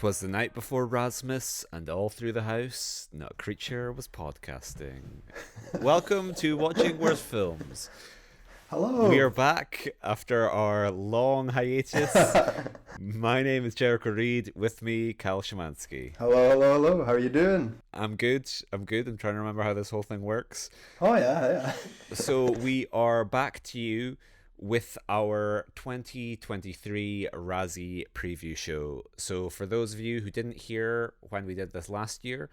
'Twas the night before Rasmus, and all through the house, not a creature was podcasting. Welcome to Watching Worst Films. Hello. We are back after our long hiatus. My name is Jericho Reed. With me, Kyle Szymanski. Hello. How are you doing? I'm good. I'm trying to remember how this whole thing works. Oh, yeah. So we are back to you with our 2023 Razzie preview show. So for those of you who didn't hear when we did this last year,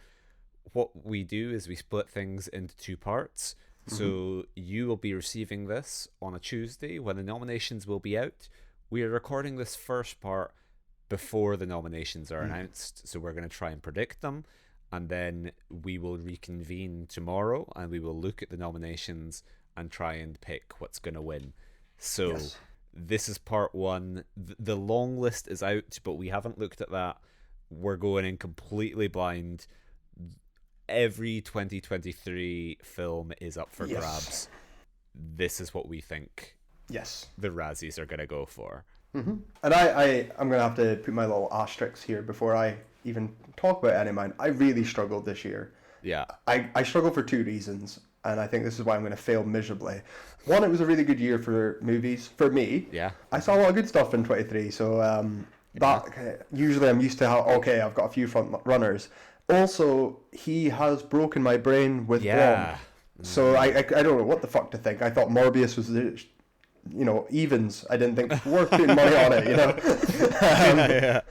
what we do is we split things into two parts. So you will be receiving this on a Tuesday when the nominations will be out. We are recording this first part before the nominations are announced, so we're going to try and predict them, and then we will reconvene tomorrow and we will look at the nominations and try and pick what's going to win. So This is part one. The long list is out, but we haven't looked at that. We're going in completely blind. Every 2023 film is up for grabs. This is what we think the Razzies are going to go for. Mm-hmm. And I'm going to have to put my little asterisks here before I even talk about any of mine. I really struggled this year. Yeah. I struggled for two reasons, and I think this is why I'm going to fail miserably. One, it was a really good year for movies, for me. Yeah. I saw a lot of good stuff in 23, so usually I'm used to how, I've got a few front runners. Also, he has broken my brain with Blom. So I don't know what the fuck to think. I thought Morbius was evens. I didn't think worth putting money on it,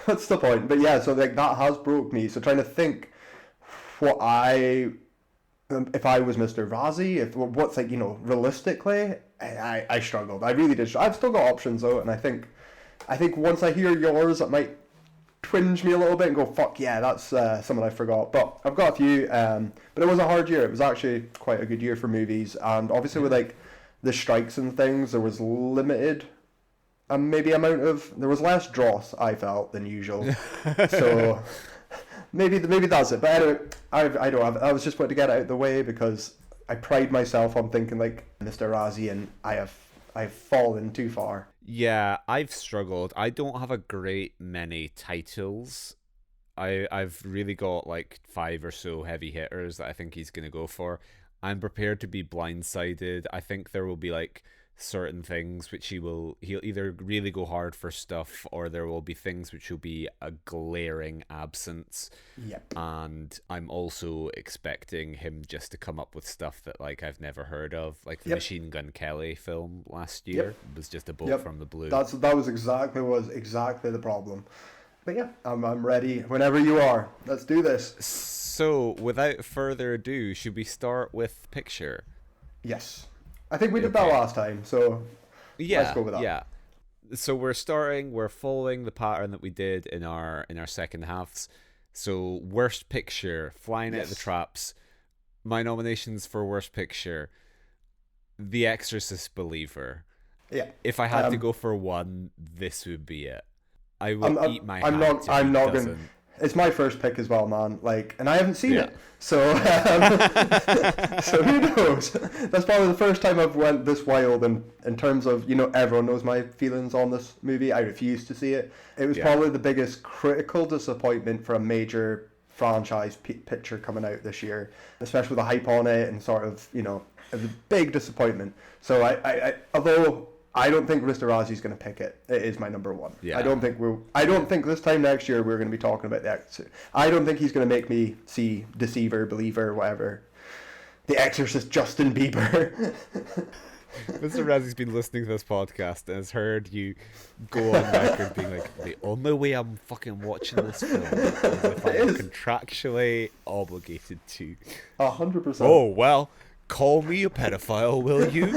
What's the point? But yeah, so that has broke me. So trying to think if I was Mr. Razzie, realistically, I struggled. I really did. I've still got options though, and I think once I hear yours, it might twinge me a little bit and go, fuck yeah, that's someone I forgot. But I've got a few, but it was a hard year. It was actually quite a good year for movies, and obviously with the strikes and things, there was limited there was less dross, I felt, than usual. So maybe that's it. But anyway, I was just wanting to get it out of the way because I pride myself on thinking like Mr. Razzie, and I've fallen too far. Yeah, I've struggled. I don't have a great many titles. I've really got like 5 or so heavy hitters that I think he's going to go for. I'm prepared to be blindsided. I think there will be like certain things which he'll either really go hard for stuff, or there will be things which will be a glaring absence. Yep. And I'm also expecting him just to come up with stuff that like I've never heard of, like the Machine Gun Kelly film last year was just a bolt from the blue. That was exactly the problem. But yeah, I'm ready whenever you are. Let's do this. So without further ado, should we start with picture? Yes. I think we did that last time, so let's go with that. Yeah. So we're following the pattern that we did in our second halves. So worst picture, flying out of the traps. My nominations for worst picture: The Exorcist Believer. Yeah. If I had to go for one, this would be it. I will eat my hat. I'm not going to. It's my first pick as well, man. And I haven't seen it, so so who knows? That's probably the first time I've went this wild, in terms of everyone knows my feelings on this movie. I refuse to see it. It was probably the biggest critical disappointment for a major franchise picture coming out this year, especially with the hype on it and sort of it was a big disappointment. So I although I don't think Mr. Razzie's going to pick it. It is my number one. Yeah. I don't think this time next year we're going to be talking about The Exorcist. I don't think he's going to make me see Deceiver, Believer, whatever. The Exorcist, Justin Bieber. Mr. Razzie's been listening to this podcast and has heard you go on record being like, the only way I'm fucking watching this film is if I'm contractually obligated to. 100%. Oh, well. Call me a pedophile, will you?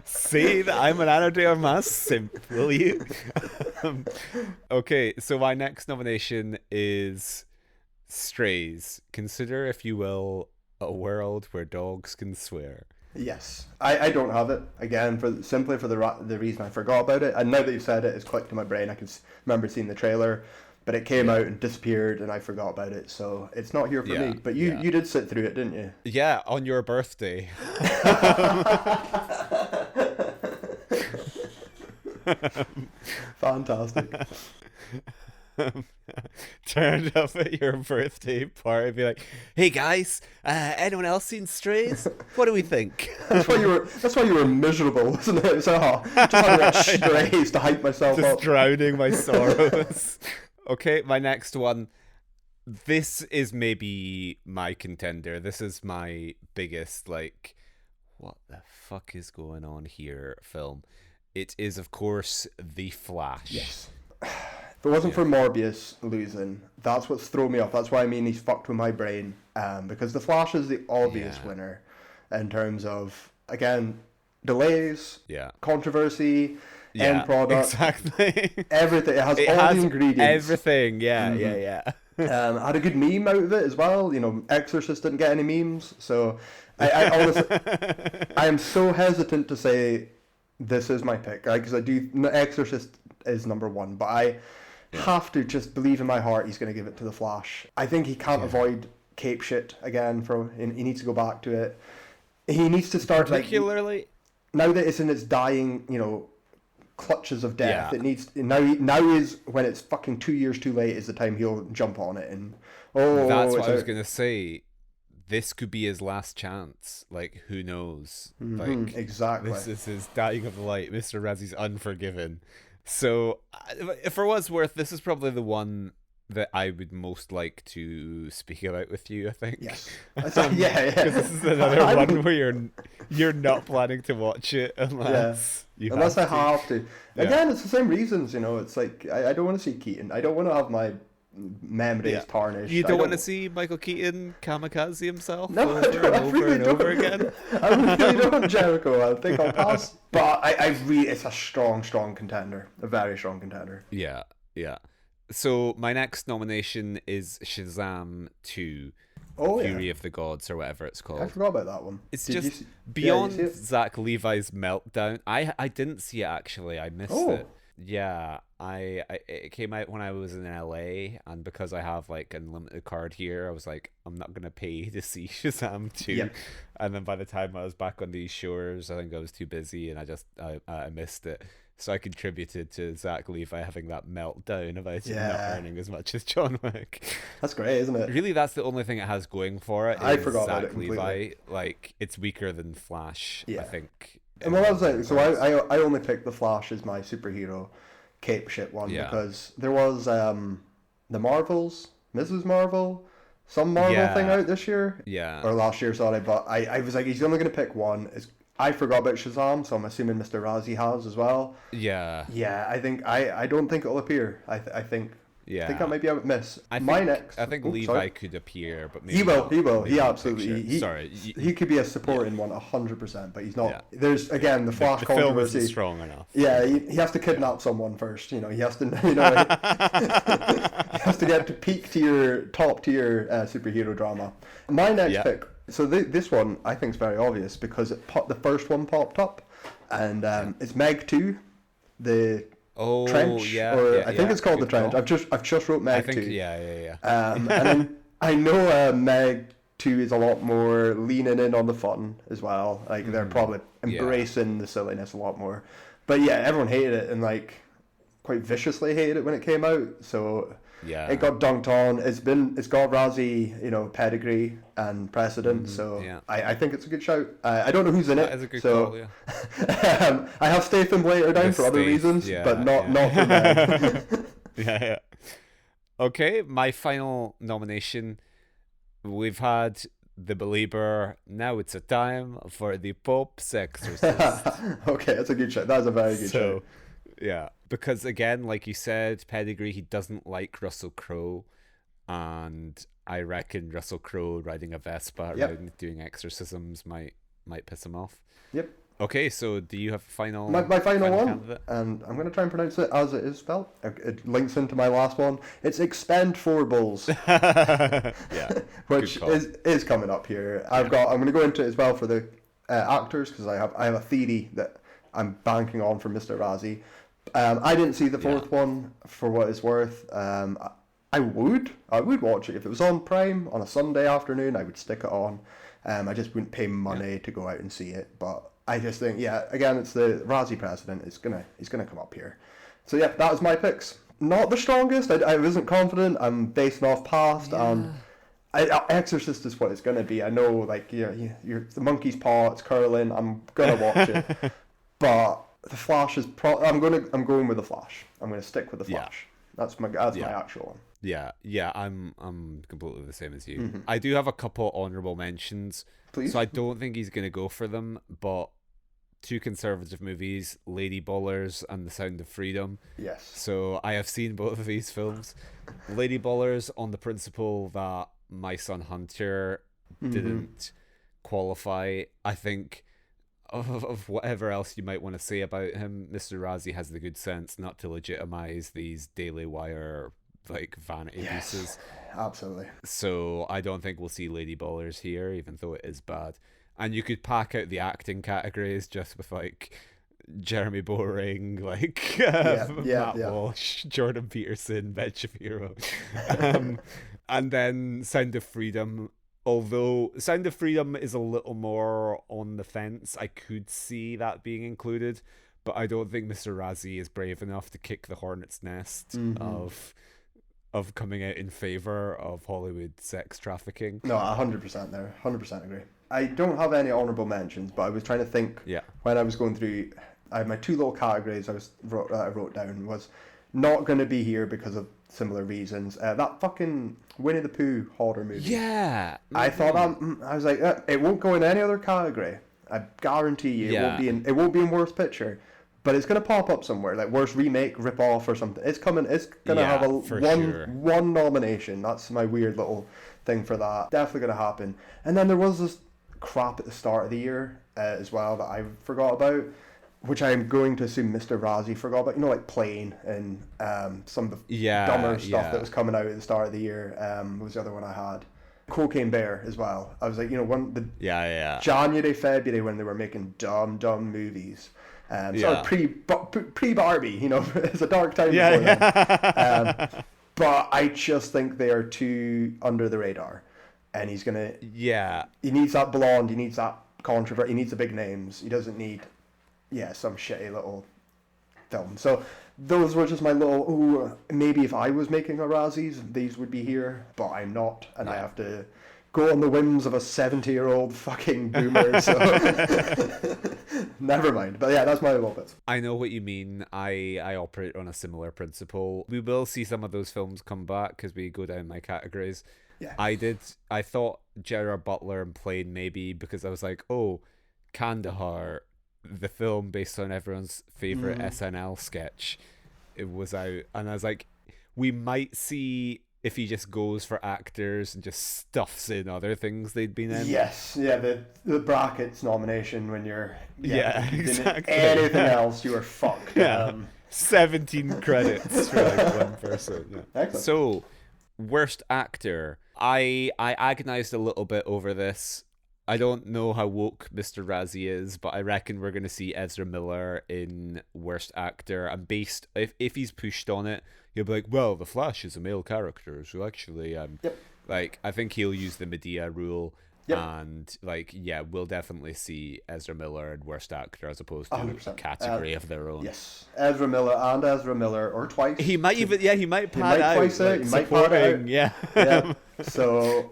Say that I'm an Ana de Armas simp, will you? Okay, so my next nomination is Strays. Consider, if you will, a world where dogs can swear. Yes. I don't have it, again, simply for the reason I forgot about it. And now that you've said it, it's clicked in my brain. I can remember seeing the trailer. But it came out and disappeared, and I forgot about it, so it's not here for me. But you did sit through it, didn't you? Yeah, on your birthday. Fantastic. Turned up at your birthday party, be like, "Hey guys, anyone else seen Strays? What do we think?" That's why you were. That's why you were miserable, wasn't it? So just had to watch Strays to hype myself Just up. drowning my sorrows. Okay, my next one. This is maybe my contender. This is my biggest, like, what the fuck is going on here film. It is, of course, The Flash. Yes. If it wasn't for Morbius losing, that's what's thrown me off. That's why I mean he's fucked with my brain. Because The Flash is the obvious winner in terms of, again, delays, controversy, end product, exactly. Everything. It has all the ingredients. Everything. Yeah. I had a good meme out of it as well. You know, Exorcist didn't get any memes, so I honestly, I am so hesitant to say this is my pick, right? Because I do. Exorcist is number one, but I have to just believe in my heart he's going to give it to the Flash. I think he can't avoid cape shit again. He needs to go back to it. He needs to start particularly now that it's in its dying, clutches of death. It needs now is when it's fucking 2 years too late is the time he'll jump on it and that's what I was gonna say. This could be his last chance. Like, who knows? Like, exactly. This is his dying of the light. Mr. Razzie's Unforgiven. So, for what's worth, this is probably the one that I would most like to speak about with you, I think. Yes. Yeah. Because this is another one where you're not planning to watch it unless I have to. Again, it's the same reasons, It's like I don't want to see Keaton. I don't want to have my memories tarnished. You don't want to see Michael Keaton kamikaze himself over and over again? I really don't, Jericho. I think I'll pass. But it's a strong contender. A very strong contender. Yeah. So my next nomination is Shazam 2. Fury of the Gods, or whatever it's called. I forgot about that one. It's just beyond Zach Levi's meltdown. I didn't see it, actually. I missed it. Yeah, it came out when I was in LA, and because I have like an unlimited card here, I was like, I'm not gonna pay to see Shazam 2. Yeah. And then by the time I was back on these shores, I think I was too busy, and I missed it. So I contributed to Zach Levi having that meltdown about him not earning as much as John Wick. That's great, isn't it? Really, that's the only thing it has going for it. I forgot Zach about it completely. Levi. Like, it's weaker than Flash, I think. And well, I was like, so I only picked the Flash as my superhero cape shit one because there was the Marvels, Mrs. Marvel, some Marvel thing out this year. Yeah. Or last year, sorry. But I was like, he's only going to pick one. I forgot about Shazam, so I'm assuming Mr. Razzie has as well. Yeah. Yeah, I don't think it'll appear. I think I might be able to miss. I think Levi could appear, but maybe he will. Maybe he absolutely. He could be a supporting one 100%, but he's not. Yeah. There's again the Flash the controversy. Film isn't strong enough. Yeah, he has to kidnap someone first. He has to. he has to get to peak tier, top tier superhero drama. My next pick. So this one I think is very obvious because the first one popped up, and it's Meg 2, the Trench, I think it's called the Trench. I've just wrote Meg 2. Yeah. And I know Meg 2 is a lot more leaning in on the fun as well. Like they're probably embracing the silliness a lot more. But yeah, everyone hated it and like quite viciously hated it when it came out. So it got dunked on. It's got Razzie, pedigree and precedent. So I think it's a good shout. I don't know who's in it. That is a good call, yeah. I have Statham later down for other reasons, but not for Meg. Yeah. Okay, my final nomination. We've had The Belieber. Now it's a time for the Pope's Exorcist. Okay, that's a good shout. That's a very good shout. Yeah, because again, like you said, pedigree, he doesn't like Russell Crowe, and I reckon Russell Crowe riding a Vespa around doing exorcisms might piss him off. Yep. Okay, so do you have a final? My final one, candidate? And I'm going to try and pronounce it as it is spelled. It links into my last one. It's Expend4bles. Which is coming up here. I'm going to go into it as well for the actors because I have a theory that I'm banking on for Mr. Razzie. I didn't see the fourth one for what it's worth. I would watch it if it was on Prime on a Sunday afternoon. I would stick it on. I just wouldn't pay money to go out and see it. But I just think, again, it's the Razzie president. He's gonna come up here. So that was my picks. not the strongest. I wasn't confident. I'm basing off past, and Exorcist is what it's gonna be. I know, like, you're the monkey's paw. It's curling. I'm gonna watch it, but the Flash is. I'm going with the Flash. I'm gonna stick with the Flash. That's my actual one. Yeah, I'm completely the same as you. I do have a couple honorable mentions. Please. So I don't think he's gonna go for them, but two conservative movies, Lady Ballers and The Sound of Freedom. Yes. So I have seen both of these films. Lady Ballers on the principle that My Son Hunter didn't qualify. I think of whatever else you might want to say about him, Mr. Razzie has the good sense not to legitimize these Daily Wire like vanity pieces. Absolutely. So I don't think we'll see Lady Ballers here, even though it is bad. And you could pack out the acting categories just with like Jeremy Boring, like Matt Walsh, Jordan Peterson, Ben Shapiro, and then Sound of Freedom. Although Sound of Freedom is a little more on the fence, I could see that being included, but I don't think Mr. Razzie is brave enough to kick the hornet's nest of coming out in favor of Hollywood sex trafficking. No, 100% there. 100% agree. I don't have any honorable mentions, but I was trying to think when I was going through. I had my two little categories I wrote down was not going to be here because of similar reasons. That fucking Winnie the Pooh horror movie. Yeah. I thought I was like, it won't go in any other category. I guarantee you, it won't be in worst picture. But it's gonna pop up somewhere, like worst remake, rip off, or something. It's coming. It's gonna have one nomination. That's my weird little thing for that. Definitely gonna happen. And then there was this crap at the start of the year as well that I forgot about, which I'm going to assume Mr. Razzie forgot about. You know, like Plane and some of the dumber stuff that was coming out at the start of the year. What was the other one I had? Cocaine Bear as well. I was like, January, February when they were making dumb movies. Sort of pre Barbie, you know, it's a dark time before then. But I just think they are too under the radar, and he's gonna. Yeah. He needs that blonde. He needs that controversy. He needs the big names. He doesn't need, some shitty little film. So those were just my little. Ooh, maybe if I was making a Razzies, these would be here, but I'm not, and I have to go on the whims of a 70-year-old fucking boomer, so never mind. But yeah, that's my little bit. I know what you mean. I operate on a similar principle. We will see some of those films come back because we go down my categories. Yeah. I thought Gerard Butler and Plane maybe because I was like, oh, Kandahar, the film based on everyone's favorite SNL sketch, it was out, and I was like, we might see if he just goes for actors and just stuffs in other things they'd been in. Yes, yeah, the brackets nomination when you're exactly. Anything else, you are fucked. 17 credits for like one person. Yeah. Excellent. So, worst actor. I agonized a little bit over this. I don't know how woke Mr. Razzie is, but I reckon we're going to see Ezra Miller in worst actor. And based if he's pushed on it, he'll be like, well, The Flash is a male character, so actually, like, I think he'll use the Medea rule, and we'll definitely see Ezra Miller in worst actor as opposed to 100%. A category of their own. Yes, Ezra Miller, or twice. He might pad out. Twice like, he might pad out. Yeah. So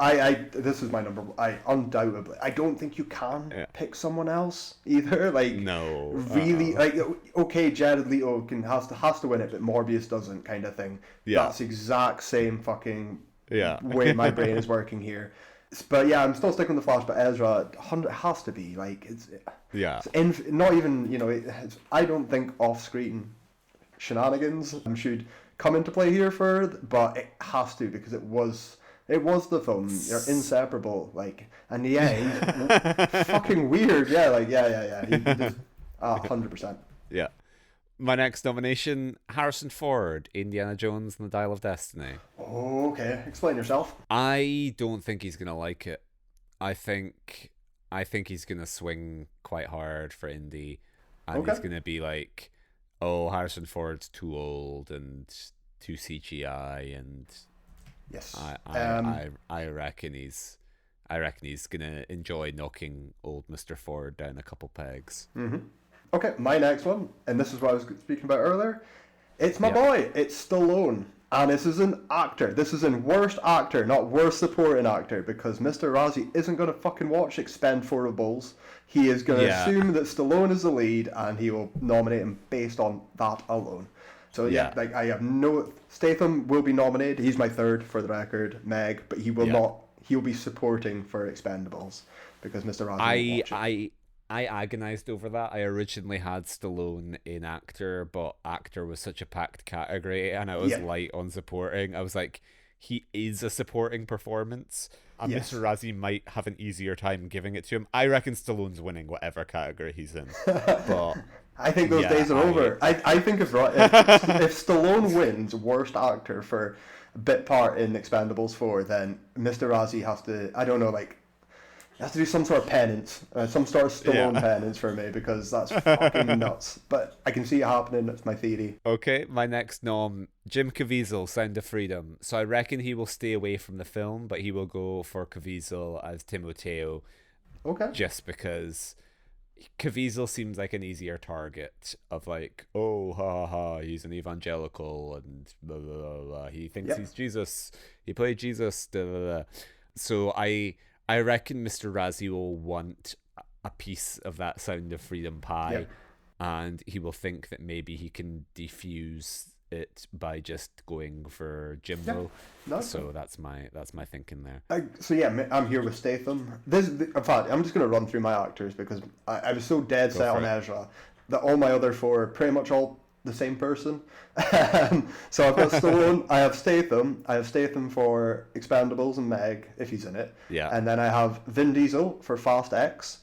this is my number one. I undoubtedly, I don't think you can pick someone else either. Like, no, really, like, okay, Jared Leto has to win it, but Morbius doesn't, kind of thing. Yeah, that's exact same fucking way my brain is working here. But yeah, I'm still sticking with the Flash. But Ezra, 100 has to be like it's not even I don't think off-screen shenanigans should come into play here but it has to because it was the film. They're inseparable. Like, and he's fucking weird. Yeah, like He just 100%. Yeah. My next nomination, Harrison Ford, Indiana Jones and the Dial of Destiny. Oh, okay. Explain yourself. I don't think he's gonna like it. I think he's gonna swing quite hard for Indy, and he's gonna be like, "Oh, Harrison Ford's too old and too CGI," and yes, I reckon he's gonna enjoy knocking old Mr. Ford down a couple pegs. Mm-hmm. Okay, my next one, and this is what I was speaking about earlier. It's my boy. It's Stallone. And this is an actor. This is in worst actor, not worst supporting actor, because Mr. Razzie isn't going to fucking watch Expendables. He is going to assume that Stallone is the lead, and he will nominate him based on that alone. So like I have no... Statham will be nominated. He's my third for the record, Meg, but he will not... He'll be supporting for Expendables because Mr. Razzie won't watch it. I agonized over that. I originally had Stallone in actor, but actor was such a packed category, and I was light on supporting. I was like, he is a supporting performance, and Mr. Razzie might have an easier time giving it to him. I reckon Stallone's winning whatever category he's in. But I think those days are over. I think if Stallone wins worst actor for a bit part in Expendables 4, then Mr. Razzie has to, I don't know, like, has to do some sort of penance, some sort of Stallone penance for me, because that's fucking nuts. But I can see it happening. That's my theory. Okay, my next nom, Jim Caviezel, Sound of Freedom. So I reckon he will stay away from the film, but he will go for Caviezel as Timoteo. Okay. Just because Caviezel seems like an easier target of like, oh, ha ha ha, he's an evangelical and blah, blah, blah, blah. He thinks he's Jesus. He played Jesus. Blah, blah, blah. So I reckon Mr. Razzie will want a piece of that Sound of Freedom pie, and he will think that maybe he can defuse it by just going for Jimbo. So that's my thinking there. I'm here with Statham. In fact, I'm just going to run through my actors because I was so dead set on Ezra that all my other four are pretty much all the same person. So I've got Stallone, I have Statham for Expendables and Meg, if he's in it. And then I have Vin Diesel for Fast X,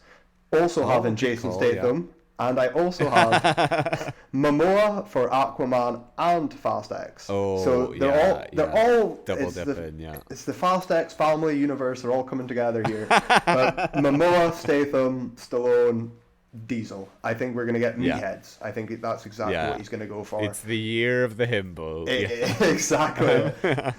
also having Jason Statham, and I also have Momoa for Aquaman and Fast X. So they're all double dipping, it's the Fast X family universe, they're all coming together here. But Momoa, Statham, Stallone, Diesel. I think we're going to get meatheads. I think that's exactly what he's going to go for. It's the year of the himbo. Exactly.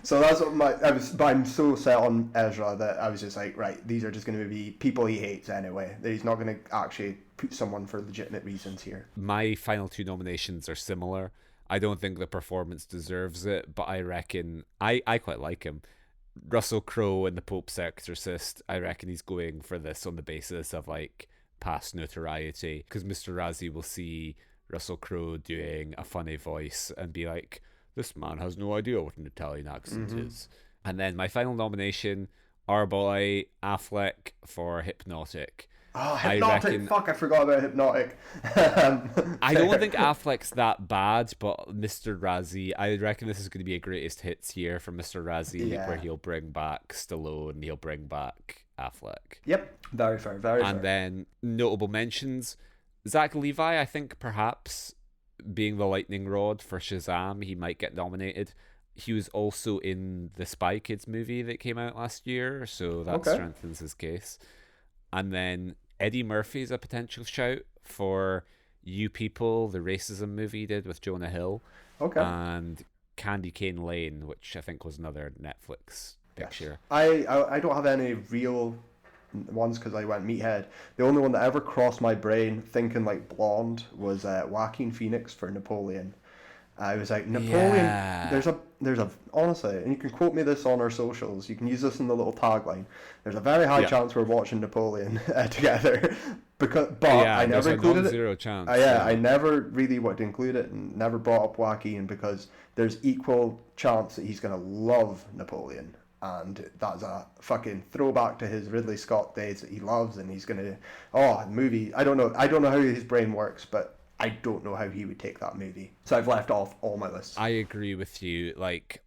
So that's what I'm so set on Ezra that I was just like, right, these are just going to be people he hates anyway. He's not going to actually put someone for legitimate reasons here. My final two nominations are similar. I don't think the performance deserves it, but I reckon I quite like him. Russell Crowe in The Pope's Exorcist, I reckon he's going for this on the basis of like past notoriety, because Mr. Razzie will see Russell Crowe doing a funny voice and be like, this man has no idea what an Italian accent is. And then my final nomination, our boy Affleck for Hypnotic. Oh, Hypnotic! I forgot about Hypnotic. I don't think Affleck's that bad, but Mr. Razzie, I reckon this is going to be a greatest hits year for Mr. Razzie, where he'll bring back Stallone, he'll bring back Affleck. Yep, very fair, very fair. And then notable mentions, Zach Levi, I think perhaps being the lightning rod for Shazam, he might get nominated. He was also in the Spy Kids movie that came out last year, so that strengthens his case. And then Eddie Murphy's a potential shout for You People, the racism movie he did with Jonah Hill. And Candy Cane Lane, which I think was another Netflix picture. I don't have any real ones because I went meathead. The only one that ever crossed my brain thinking like blonde was Joaquin Phoenix for Napoleon. I was like, Napoleon, there's a honestly, and you can quote me this on our socials, you can use this in the little tagline, there's a very high chance we're watching Napoleon together, I never included zero chance. I never really wanted to include it and never brought up Joaquin because there's equal chance that he's going to love Napoleon, and that's a fucking throwback to his Ridley Scott days that he loves, and he's going to, movie, I don't know how his brain works, but I don't know how he would take that movie. So I've left off all my lists. I agree with you. Like,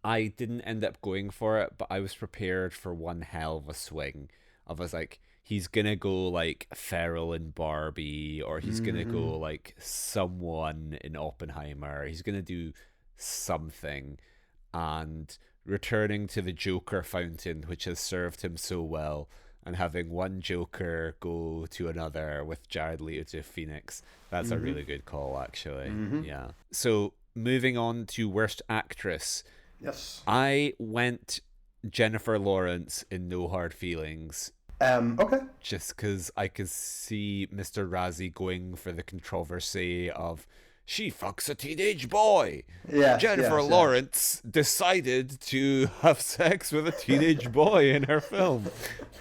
I didn't end up going for it, but I was prepared for one hell of a swing. I was like, he's going to go like Ferrell in Barbie, or he's going to go like someone in Oppenheimer. He's going to do something. And returning to the Joker fountain, which has served him so well, and having one Joker go to another with Jared Leto to Phoenix, that's a really good call, actually. Yeah. So moving on to worst actress. Yes. I went Jennifer Lawrence in No Hard Feelings. Okay. Just because I could see Mr. Razzie going for the controversy of she fucks a teenage boy. Yes, Jennifer yes, yes. Lawrence decided to have sex with a teenage boy in her film.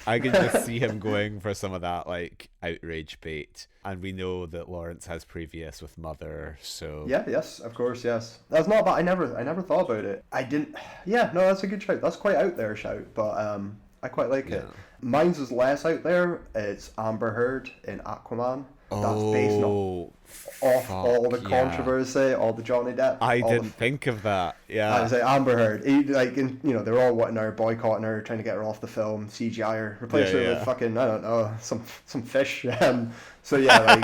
I can just see him going for some of that like outrage bait, and we know that Lawrence has previous with Mother, so Yeah, yes, of course, yes. That's not bad. I never thought about it. I didn't. Yeah, no, that's a good shout. That's quite out there shout, but I quite like it. Mine's is less out there. It's Amber Heard in Aquaman. That's based off all the controversy, all the Johnny Depp. I didn't think of that. Yeah, I was like Amber Heard. They're all wanting her, boycotting her, trying to get her off the film, CGI her, replace her with fucking I don't know some fish. So yeah, like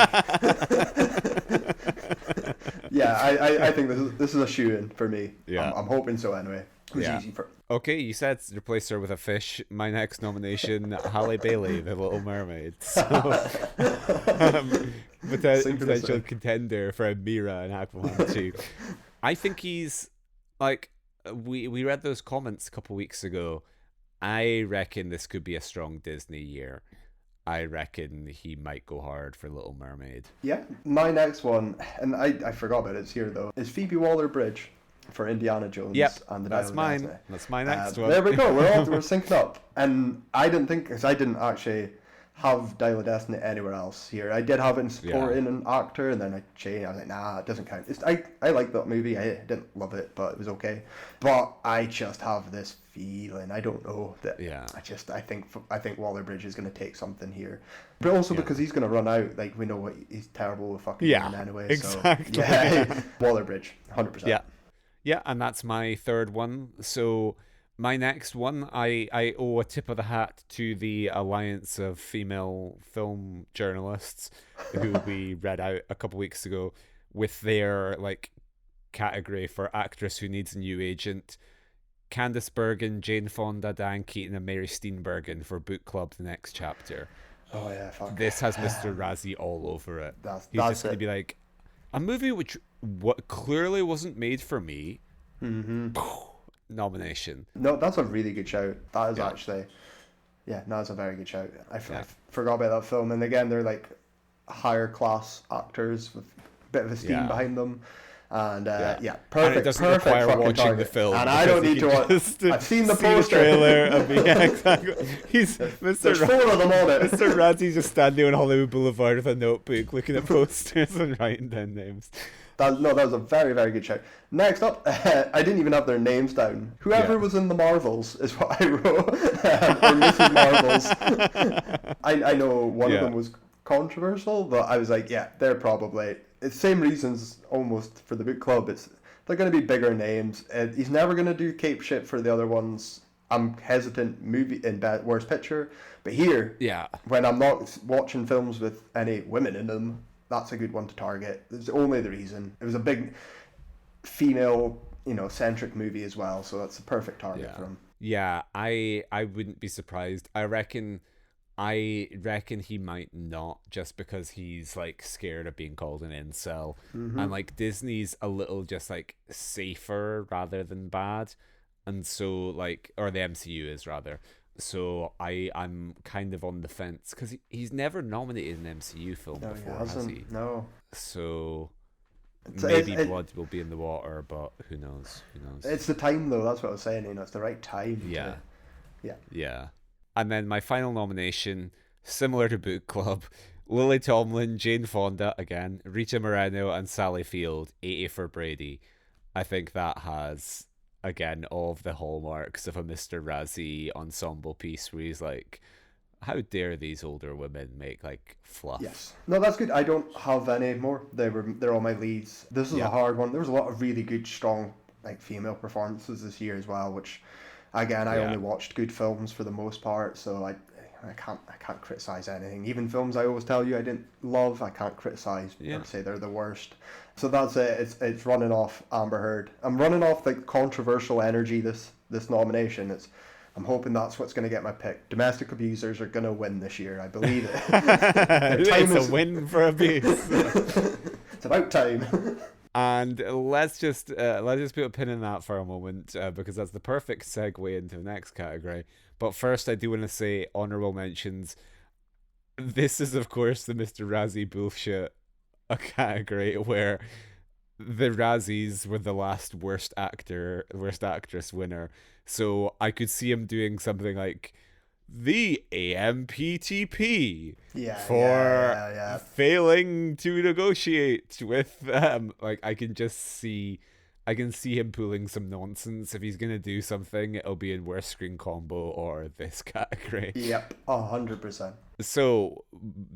yeah, I think this is a shoe-in for me. Yeah, I'm hoping so anyway. It was easy for. Okay, you said replace her with a fish. My next nomination, Halle Bailey, The Little Mermaid. So, potential contender for Mira and Aquaman 2. I think he's like we read those comments a couple weeks ago. I reckon this could be a strong Disney year. I reckon he might go hard for Little Mermaid. Yeah, my next one, and I forgot about it, it's here though, is Phoebe Waller-Bridge for Indiana Jones. Yep, and the that's mine. Destiny. That's my next one. There we go. We're synced up. And I didn't think, because I didn't actually have Dial of Destiny anywhere else here. I did have it in supporting an actor, and then I changed. I was like, nah, it doesn't count. I liked that movie. I didn't love it, but it was okay. But I just have this feeling. I don't know that. Yeah. I think Waller-Bridge is going to take something here, but also because he's going to run out. Like we know what he's terrible with fucking women anyway. Exactly. So, yeah, Waller-Bridge, 100%. Yeah. Yeah, and that's my third one. So my next one, I owe a tip of the hat to the Alliance of Female Film Journalists, who we read out a couple weeks ago, with their like category for actress who needs a new agent. Candice Bergen, Jane Fonda, Diane Keaton, and Mary Steenburgen for Book Club: The Next Chapter. Oh yeah, fuck. This has Mr. Razzie all over it. He's that's just going to be like, a movie which clearly wasn't made for me. Nomination. No, that's a really good shout. That is actually, that's a very good shout. I forgot about that film. And again, they're like higher class actors with a bit of esteem behind them. And perfect. And it doesn't require watching target. the film. And I don't need to watch. I've seen the poster. Trailer. Exactly. There's 4 of them on it. Mr. Razzie's just standing on Hollywood Boulevard with a notebook, looking at posters and writing down names. That was a very, very good shout. Next up, I didn't even have their names down. Whoever was in the Marvels is what I wrote. Or Mrs. Marvels. I know one of them was controversial, but I was like, they're probably... It's the same reasons almost for the book club. They're going to be bigger names. He's never going to do cape shit for the other ones. I'm hesitant movie in Worst Picture. But here, when I'm not watching films with any women in them, that's a good one to target. It's only the reason. It was a big female, centric movie as well, so that's the perfect target for him. Yeah, I wouldn't be surprised. I reckon he might not, just because he's like scared of being called an incel. And like Disney's a little just like safer rather than bad. And so like, or the MCU is rather. So I'm kind of on the fence because he's never nominated an MCU film before, has he? No. So maybe blood will be in the water, but who knows? It's the time though. That's what I was saying. It's the right time. Yeah. And then my final nomination, similar to Book Club, Lily Tomlin, Jane Fonda again, Rita Moreno, and Sally Field, 80 for Brady. I think that has, again, all of the hallmarks of a Mr. Razzie ensemble piece where he's like, how dare these older women make like fluff? Yes. No, that's good. I don't have any more. They're all my leads. This is a hard one. There was a lot of really good, strong like female performances this year as well, which again I only watched good films for the most part, so I can't criticize anything. Even films I always tell you I didn't love, I can't criticize or say they're the worst. So that's it. It's running off Amber Heard. I'm running off the controversial energy this nomination. I'm hoping that's what's going to get my pick. Domestic abusers are going to win this year. I believe it. It's a win for abuse. It's about time. And let's just put a pin in that for a moment, because that's the perfect segue into the next category. But first, I do want to say honorable mentions. This is, of course, the Mr. Razzie bullshit category where the Razzies were the last worst actress winner. So I could see him doing something like the AMPTP for failing to negotiate with like I can see him pulling some nonsense. If he's gonna do something, it'll be in worst screen combo or this category. Yep, 100%. So,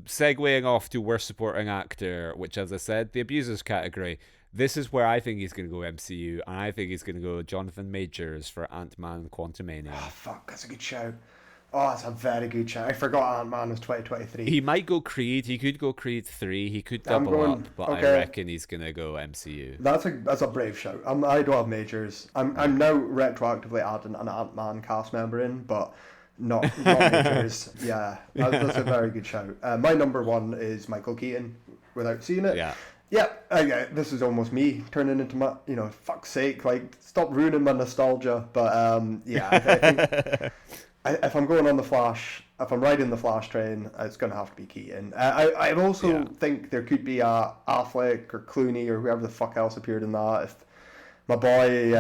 segueing off to worst supporting actor, which, as I said, the abusers category. This is where I think he's going to go MCU, and I think he's going to go Jonathan Majors for Ant-Man Quantumania. Oh, fuck, that's a good shout. Oh, that's a very good shout. I forgot Ant-Man was 2023. He might go Creed. He could go Creed 3. He could double up, but okay. I reckon he's going to go MCU. That's a brave shout. I don't have Majors. I'm now retroactively adding an Ant-Man cast member in, but not Majors. Yeah, that's a very good shout. My number one is Michael Keaton, without seeing it. Yeah. Yeah, this is almost me turning into my, fuck's sake, like, stop ruining my nostalgia. But, I think if I'm going on the Flash, if I'm riding the Flash train, it's going to have to be Keaton. I also think there could be a Affleck or Clooney or whoever the fuck else appeared in that. If my boy,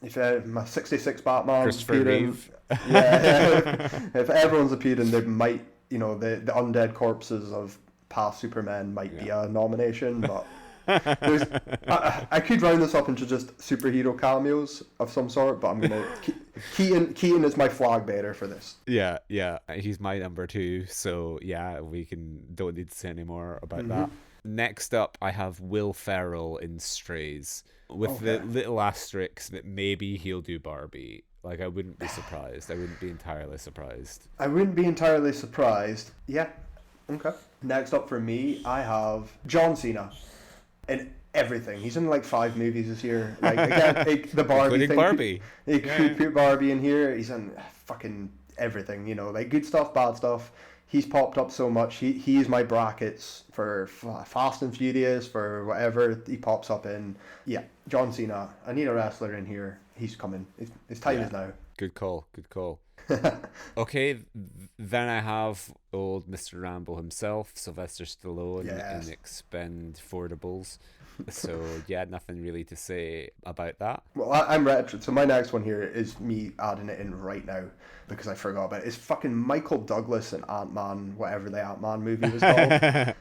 if my 66 Batman Christopher Reeve. If everyone's appearing, they might, the undead corpses of past Superman might be a nomination, but I could round this up into just superhero cameos of some sort, but I'm gonna Keaton is my flag bearer for this. Yeah, he's my number 2, so we don't need to say any more about that. Next up, I have Will Ferrell in Strays, with the little asterisk that maybe he'll do Barbie. Like, I wouldn't be surprised. I wouldn't be entirely surprised. Yeah. Okay. Next up for me, I have John Cena in everything. He's in like 5 movies this year. Like, again, the Barbie thing. Barbie. He could put Barbie in here. He's in fucking everything. Like good stuff, bad stuff. He's popped up so much. He is my brackets for Fast and Furious, for whatever he pops up in. Yeah, John Cena. I need a wrestler in here. He's coming. His time is now. Good call. Okay, then I have old Mr. Rambo himself, Sylvester Stallone, in Expendables. So nothing really to say about that. Well, I'm retro, so my next one here is me adding it in right now because I forgot about it. It's fucking Michael Douglas in Ant-Man, whatever the Ant-Man movie was called.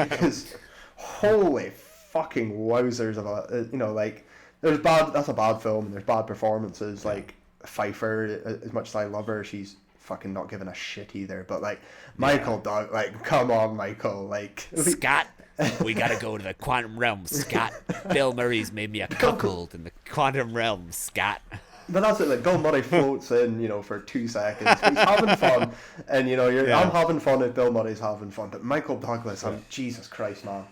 Because holy fucking wowzers of that's a bad film. There's bad performances, like Pfeiffer, as much as I love her, she's fucking not giving a shit either. But like Michael Doug, like, come on, Michael, like, Scott, we gotta go to the quantum realm, Scott. Bill Murray's made me a cuckold in the quantum realm, Scott. But that's it. Like, Bill Murray floats in, for 2 seconds. He's having fun, and I'm having fun if Bill Murray's having fun. But Michael Douglas, Jesus Christ, man.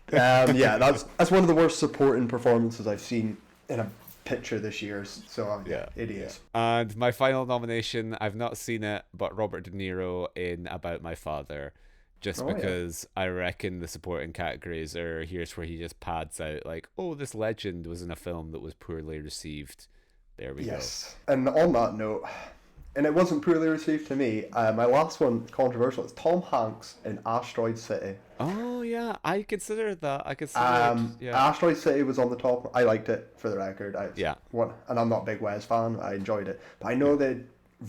That's one of the worst supporting performances I've seen in a picture this year, so it is. And my final nomination, I've not seen it, but Robert De Niro in About My Father, just because I reckon the supporting categories are here's where he just pads out like, this legend was in a film that was poorly received. There we go. And on that note, and it wasn't poorly received to me, my last one, controversial, it's Tom Hanks in Asteroid City. Oh yeah, I considered that. Asteroid City was on the top. I liked it, for the record. And I'm not a big Wes fan. I enjoyed it, but I know they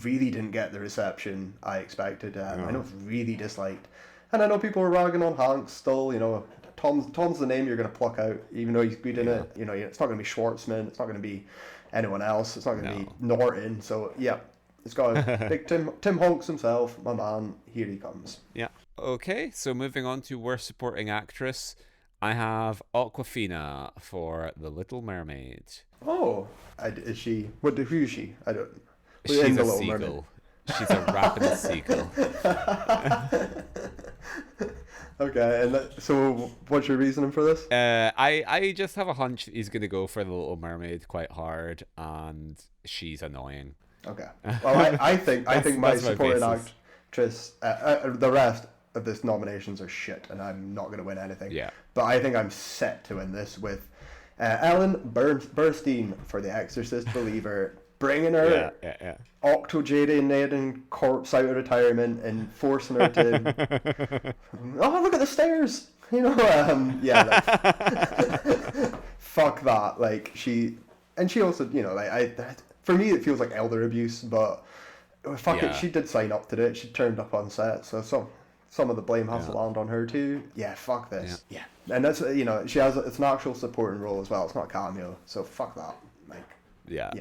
really didn't get the reception I expected. I know it's really disliked, and I know people are ragging on Hanks still. Tom's the name you're going to pluck out, even though he's good in it. It's not going to be Schwartzman. It's not going to be anyone else. It's not going to be Norton. So it's got big Tim Hanks himself, my man. Here he comes. Yeah. Okay, so moving on to worst supporting actress, I have Awkwafina for The Little Mermaid. Oh, is she? Who is she? I don't. She's a seagull. She's a rapping seagull. Okay, and so what's your reasoning for this? I just have a hunch that he's gonna go for The Little Mermaid quite hard, and she's annoying. Okay. Well, I think my supporting actress, the rest of this nominations are shit, and I'm not going to win anything. Yeah. But I think I'm set to win this with Ellen Burstyn for The Exorcist Believer, bringing her octogenarian corpse out of retirement and forcing her to look at the stairs. You know, yeah, like, fuck that. Like, and she also, you know, like, for me, it feels like elder abuse, but fuck it, she did sign up to it. She turned up on set, so some of the blame has to land on her too. Yeah, fuck this. Yeah, and that's, you know, it's an actual supporting role as well. It's not a cameo, so fuck that. Like, yeah,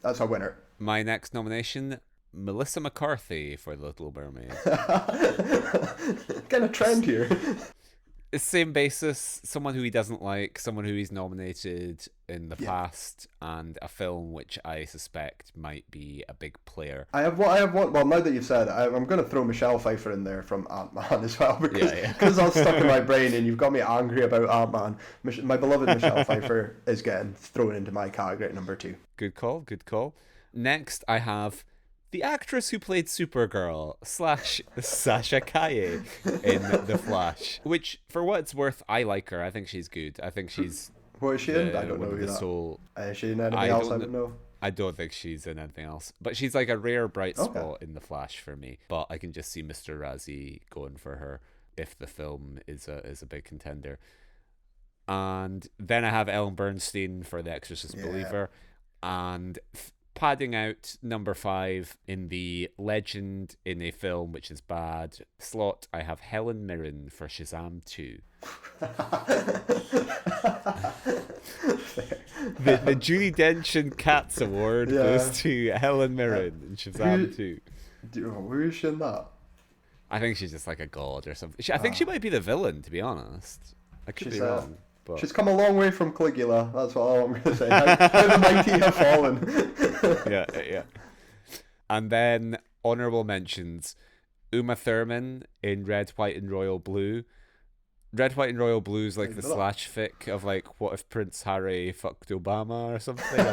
that's a winner. My next nomination, Melissa McCarthy for The Little Mermaid. Kind of trend here. Same basis, someone who he doesn't like, someone who he's nominated in the past, and a film which I suspect might be a big player. I have one. Well, now that you've said it, I'm going to throw Michelle Pfeiffer in there from Ant-Man as well, because that's stuck in my brain, and you've got me angry about Ant-Man. My beloved Michelle Pfeiffer is getting thrown into my category at number 2. Good call. Next, I have the actress who played Supergirl / Sasha Calle in The Flash, which, for what it's worth, I like her. I think she's good. I think she's... What is she in? I don't know who that. Is she in anything else? I don't know. I don't think she's in anything else. But she's like a rare bright spot in The Flash for me. But I can just see Mr. Razzie going for her if the film is a big contender. And then I have Ellen Bernstein for The Exorcist Believer. And... padding out number 5 in the legend in a film which is bad slot, I have Helen Mirren for Shazam 2. the Judi Dench and Katz Award goes to Helen Mirren in Shazam 2. Who is she in that? I think she's just like a god or something. I think she might be the villain, to be honest. I could be wrong. But... she's come a long way from Caligula. That's all I'm going to say. How the mighty have fallen. yeah. And then honorable mentions: Uma Thurman in Red, White, and Royal Blue. Red, White, and Royal Blue is like the slash fic of like, what if Prince Harry fucked Obama or something? I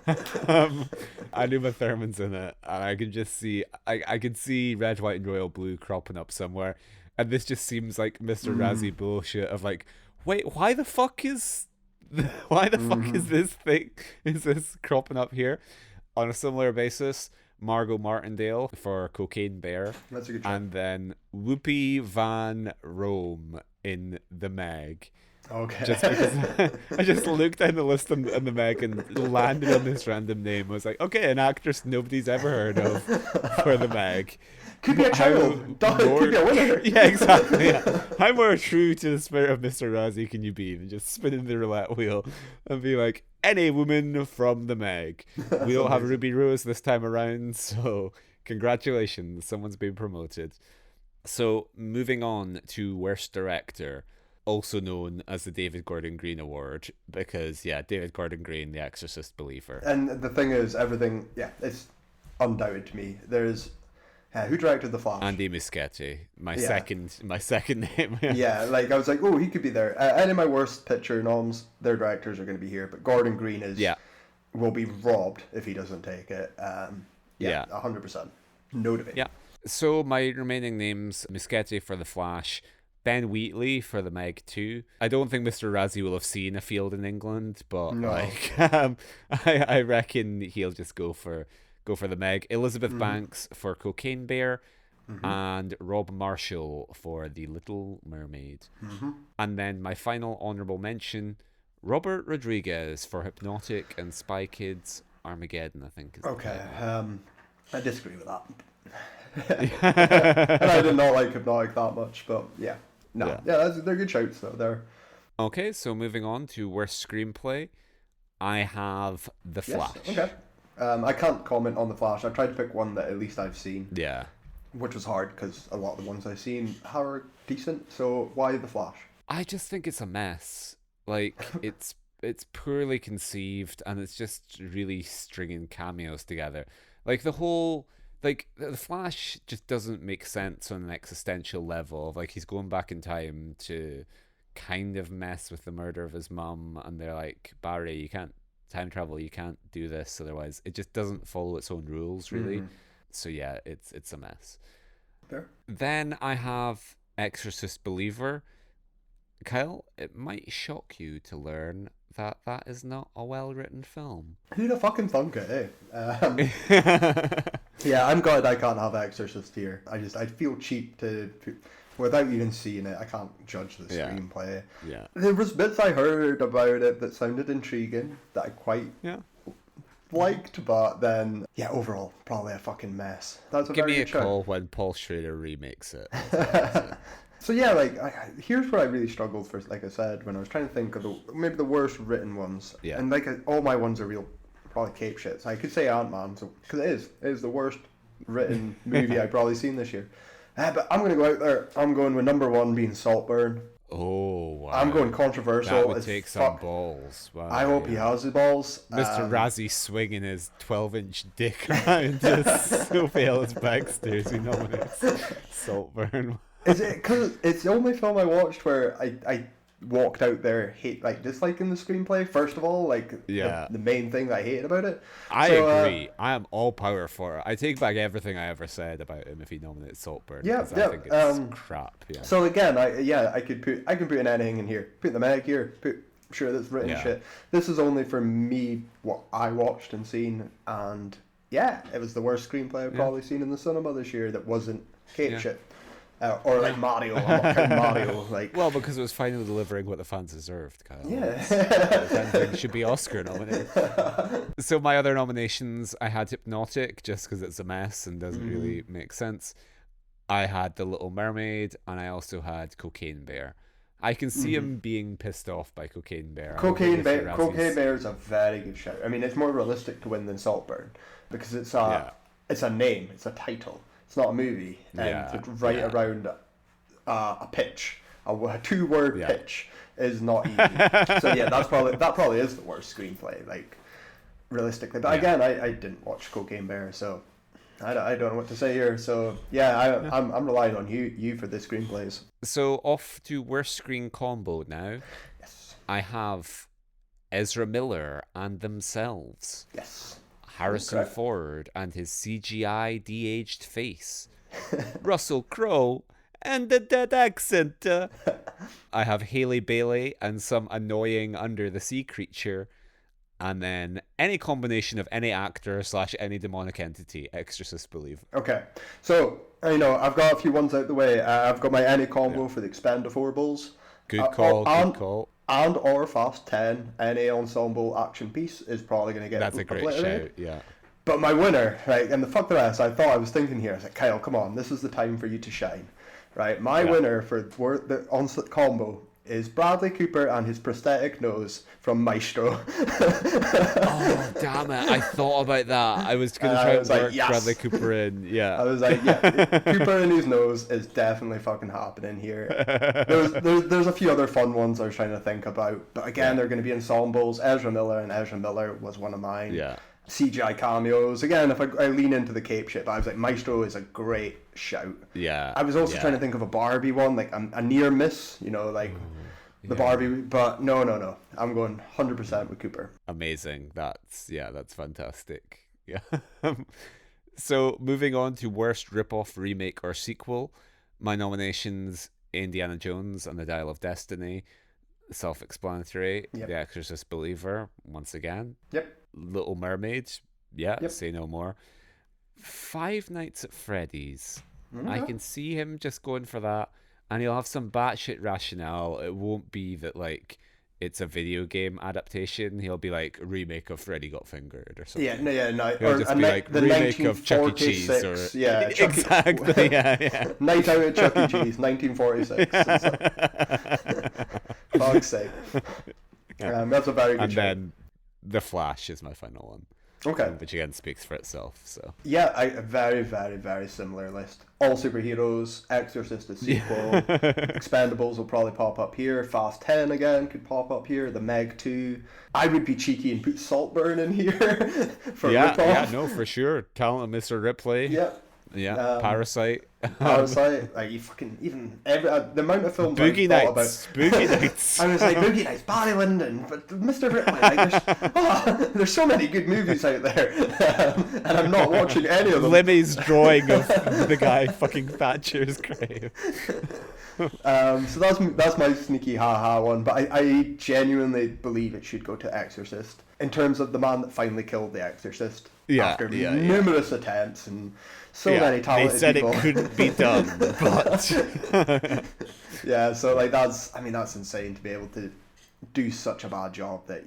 don't know. And Uma Thurman's in it, and I can just see, I can see Red, White, and Royal Blue cropping up somewhere. And this just seems like Mr. Razzie bullshit of like, wait, why the fuck is this thing? Is this cropping up here? On a similar basis, Margot Martindale for Cocaine Bear. That's a good choice. And then Whoopi Van Rome in The Meg. Okay. Just because I just looked down the list on The Meg and landed on this random name. I was like, okay, an actress nobody's ever heard of for The Meg. Could be a child. Could be a winner. Yeah, exactly. Yeah. How more true to the spirit of Mr. Razzie can you be than just spinning the roulette wheel and be like, any woman from The Meg. We don't have Ruby Rose this time around, so congratulations, someone's been promoted. So moving on to Worst Director, also known as the David Gordon Green Award, because David Gordon Green, The Exorcist Believer. And the thing is, everything, it's undoubted to me. There's who directed The Flash? Andy Muschietti, my second name. Yeah, like I was like, oh, he could be there. Any of my worst picture noms, their directors are going to be here, but Gordon Green will be robbed if he doesn't take it. 100%. No debate. Yeah. So my remaining names: Muschietti for The Flash, Ben Wheatley for The Meg 2. I don't think Mr. Razzie will have seen A Field in England, but I reckon he'll just go for The Meg. Elizabeth Banks for Cocaine Bear, and Rob Marshall for The Little Mermaid. And then my final honorable mention, Robert Rodriguez for Hypnotic and Spy Kids Armageddon, I think. I disagree with that. And I did not like Hypnotic that much, but they're good shouts though. There. Okay, so moving on to Worst Screenplay, I have The Flash. Okay. I can't comment on The Flash. I tried to pick one that at least I've seen. Yeah. Which was hard because a lot of the ones I've seen are decent. So why The Flash? I just think it's a mess. Like, it's poorly conceived, and it's just really stringing cameos together. Like, the whole... like, The Flash just doesn't make sense on an existential level. Of, like, he's going back in time to kind of mess with the murder of his mum, and they're like, Barry, you can't time travel, you can't do this, otherwise it just doesn't follow its own rules, really. So yeah, it's a mess. Fair. Then I have Exorcist Believer. Kyle, it might shock you to learn that is not a well-written film. Who'd have fucking thunk it, Yeah, I'm glad I can't have Exorcist here. I feel cheap to without even seeing it, I can't judge the Yeah. screenplay. Yeah. There was bits I heard about it that sounded intriguing that I quite liked, but then overall probably a fucking mess. That's a Give very me a good shout. call when Paul Schrader remakes it. So yeah, like here's where I really struggled for, like I said, when I was trying to think of maybe the worst written ones. Yeah. And like all my ones are real, probably cape shits. I could say Ant-Man, because it is the worst written movie I've probably seen this year. But I'm gonna go out there. I'm going with number one being Saltburn. Oh wow! I'm going controversial. That would take some balls. Wow, I hope he has the balls. Mr. Razzie swinging his 12-inch dick around Sophie Ellis Baxter, who nominates Saltburn. Is it because it's the only film I watched where I walked out there disliking the screenplay? First of all, the main thing that I hated about it. I agree. I am all power for it. I take back everything I ever said about him if he nominates Saltburn. I think it's crap. Yeah. So again, I can put in anything in here. Put the Meg here. Sure that's written shit. This is only for me what I watched and seen, and it was the worst screenplay I've probably seen in the cinema this year that wasn't cape shit. Or like Mario, I'm not counting Mario. Well, because it was finally delivering what the fans deserved, Kyle. Yeah. It should be Oscar nominated. So my other nominations, I had Hypnotic, just because it's a mess and doesn't really make sense. I had The Little Mermaid, and I also had Cocaine Bear. I can see him being pissed off by Cocaine Bear. Cocaine Bear is a very good shout. I mean, it's more realistic to win than Saltburn because it's a name, it's a title. It's not a movie, and to write around a pitch, a 2-word pitch, is not easy. So that probably is the worst screenplay, like realistically. But again, I didn't watch Cocaine Bear, so I don't know what to say here. So I'm relying on you for the screenplays. So off to worst screen combo now. Yes. I have Ezra Miller and Themselves. Yes. Harrison Ford and his CGI de-aged face. Russell Crowe and the dead accent. I have Haley Bailey and some annoying under-the-sea creature. And then any combination of any actor / any demonic entity, Exorcist believer. Okay, so I've got a few ones out the way. I've got my any combo for the Expendables. Good call. Good call. And or Fast 10, any ensemble action piece is probably going to get That's a great shout, yeah. But my winner, right, and the fuck the rest, I was thinking here, I was like, Kyle, come on, this is the time for you to shine, right? My winner for the onset combo is Bradley Cooper and his prosthetic nose from Maestro. Oh, damn it. I thought about that. I was going to try and work Bradley Cooper in. Yeah. I was like, Cooper and his nose is definitely fucking happening here. There's a few other fun ones I was trying to think about. But again, they're going to be ensembles. Ezra Miller was one of mine. Yeah. CGI cameos. Again, if I lean into the cape shit, but I was like, Maestro is a great shout. Yeah. I was also trying to think of a Barbie one, like a near miss, the Barbie, but no. I'm going 100% with Cooper. Amazing. That's fantastic. Yeah. So moving on to worst rip-off, remake, or sequel, my nominations: Indiana Jones and the Dial of Destiny, self-explanatory. Yep. The Exorcist Believer, once again. Yep. Little Mermaid, say no more. Five Nights at Freddy's. I can see him just going for that, and he'll have some batshit rationale. It won't be that it's a video game adaptation. He'll be like remake of Freddy Got Fingered or something. No. He'll just be like remake of Chuck E. Cheese or exactly. Night Out at Chuck E. Cheese, 1946. Fuck's sake. That's a very good. And then The Flash is my final one. Okay. Which again speaks for itself. So a very, very, very similar list. All superheroes, Exorcist is sequel, Expendables will probably pop up here, Fast 10 again could pop up here, The Meg 2. I would be cheeky and put Saltburn in here for rip-off. Yeah, no, for sure. Talent of Mr. Ripley. Yeah. Parasite. Like you fucking the amount of films Boogie Nights. Boogie Nights. I was like Boogie Nights, Barry Lyndon, but Mr. Ripley. There's so many good movies out there, and I'm not watching any of them. Limmy's drawing of the guy fucking Thatcher's grave. So that's my sneaky ha one, but I genuinely believe it should go to Exorcist in terms of the man that finally killed the Exorcist. after numerous attempts and so many talented They said people. it couldn't be done, but yeah. So like that's insane to be able to do such a bad job that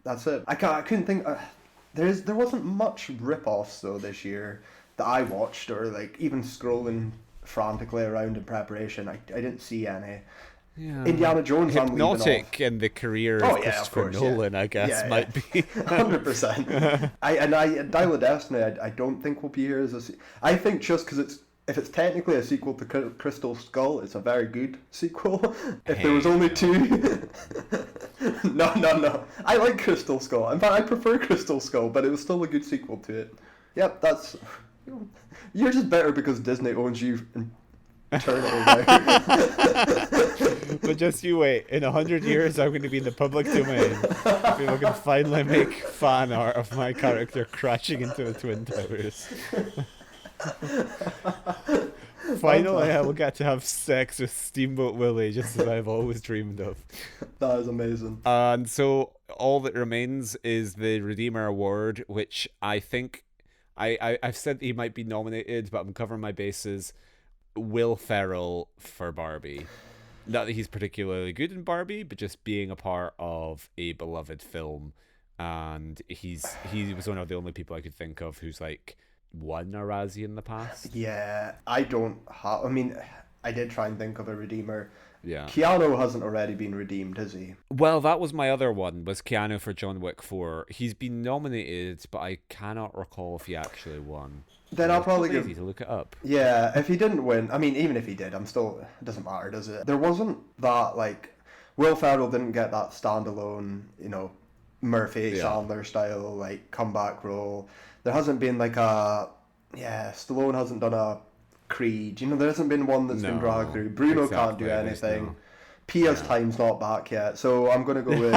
that's it. I couldn't think. There wasn't much rip-offs though this year that I watched, or like even scrolling frantically around in preparation. I didn't see any. Yeah. Indiana Jones, Hypnotic in the career of Christopher Nolan, I guess, might be 100%. I Dial of Destiny, I don't think will be here as a. I think just because if it's technically a sequel to Crystal Skull, it's a very good sequel. If there was only two, no, I like Crystal Skull. In fact, I prefer Crystal Skull, but it was still a good sequel to it. Yep, that's. You're just better because Disney owns you. But just you wait. In 100 years, I'm going to be in the public domain. People can finally make fan art of my character crashing into the Twin Towers. Finally, I will get to have sex with Steamboat Willie, just as I've always dreamed of. That is amazing. And so all that remains is the Redeemer Award, which I think I've said he might be nominated, but I'm covering my bases. Will Ferrell for Barbie. Not that he's particularly good in Barbie, but just being a part of a beloved film. And he was one of the only people I could think of who's like won a Razzie in the past. Yeah, I don't have. I mean, I did try and think of a redeemer. Yeah. Keanu hasn't already been redeemed, has he? Well, that was my other one, was Keanu for John Wick 4. He's been nominated, but I cannot recall if he actually won. Then I'll probably give to look it up. Yeah, if he didn't win, I mean, even if he did, I'm still. It doesn't matter, does it? There wasn't that like Will Ferrell didn't get that standalone, Murphy Sandler style like comeback role. There hasn't been like Stallone hasn't done a Creed. There hasn't been one that's been dragged through. Bruno can't do anything. No. Pia's time's not back yet, so I'm gonna go with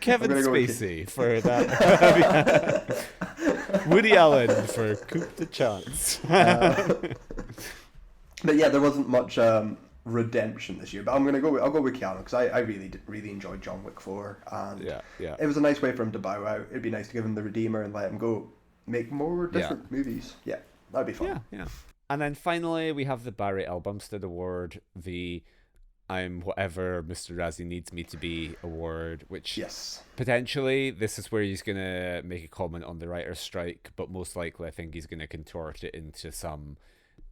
Kevin Spacey for that. Woody Allen for Coup de Chance. But yeah, there wasn't much redemption this year. But I'll go with Keanu because I really enjoyed John Wick 4, and it was a nice way for him to bow out. It'd be nice to give him the Redeemer and let him go make more different movies. Yeah, that'd be fun. Yeah. And then finally we have the Barry L. Bumstead Award, the I'm whatever Mr. Razzie needs me to be award, which potentially this is where he's going to make a comment on the writer's strike, but most likely I think he's going to contort it into some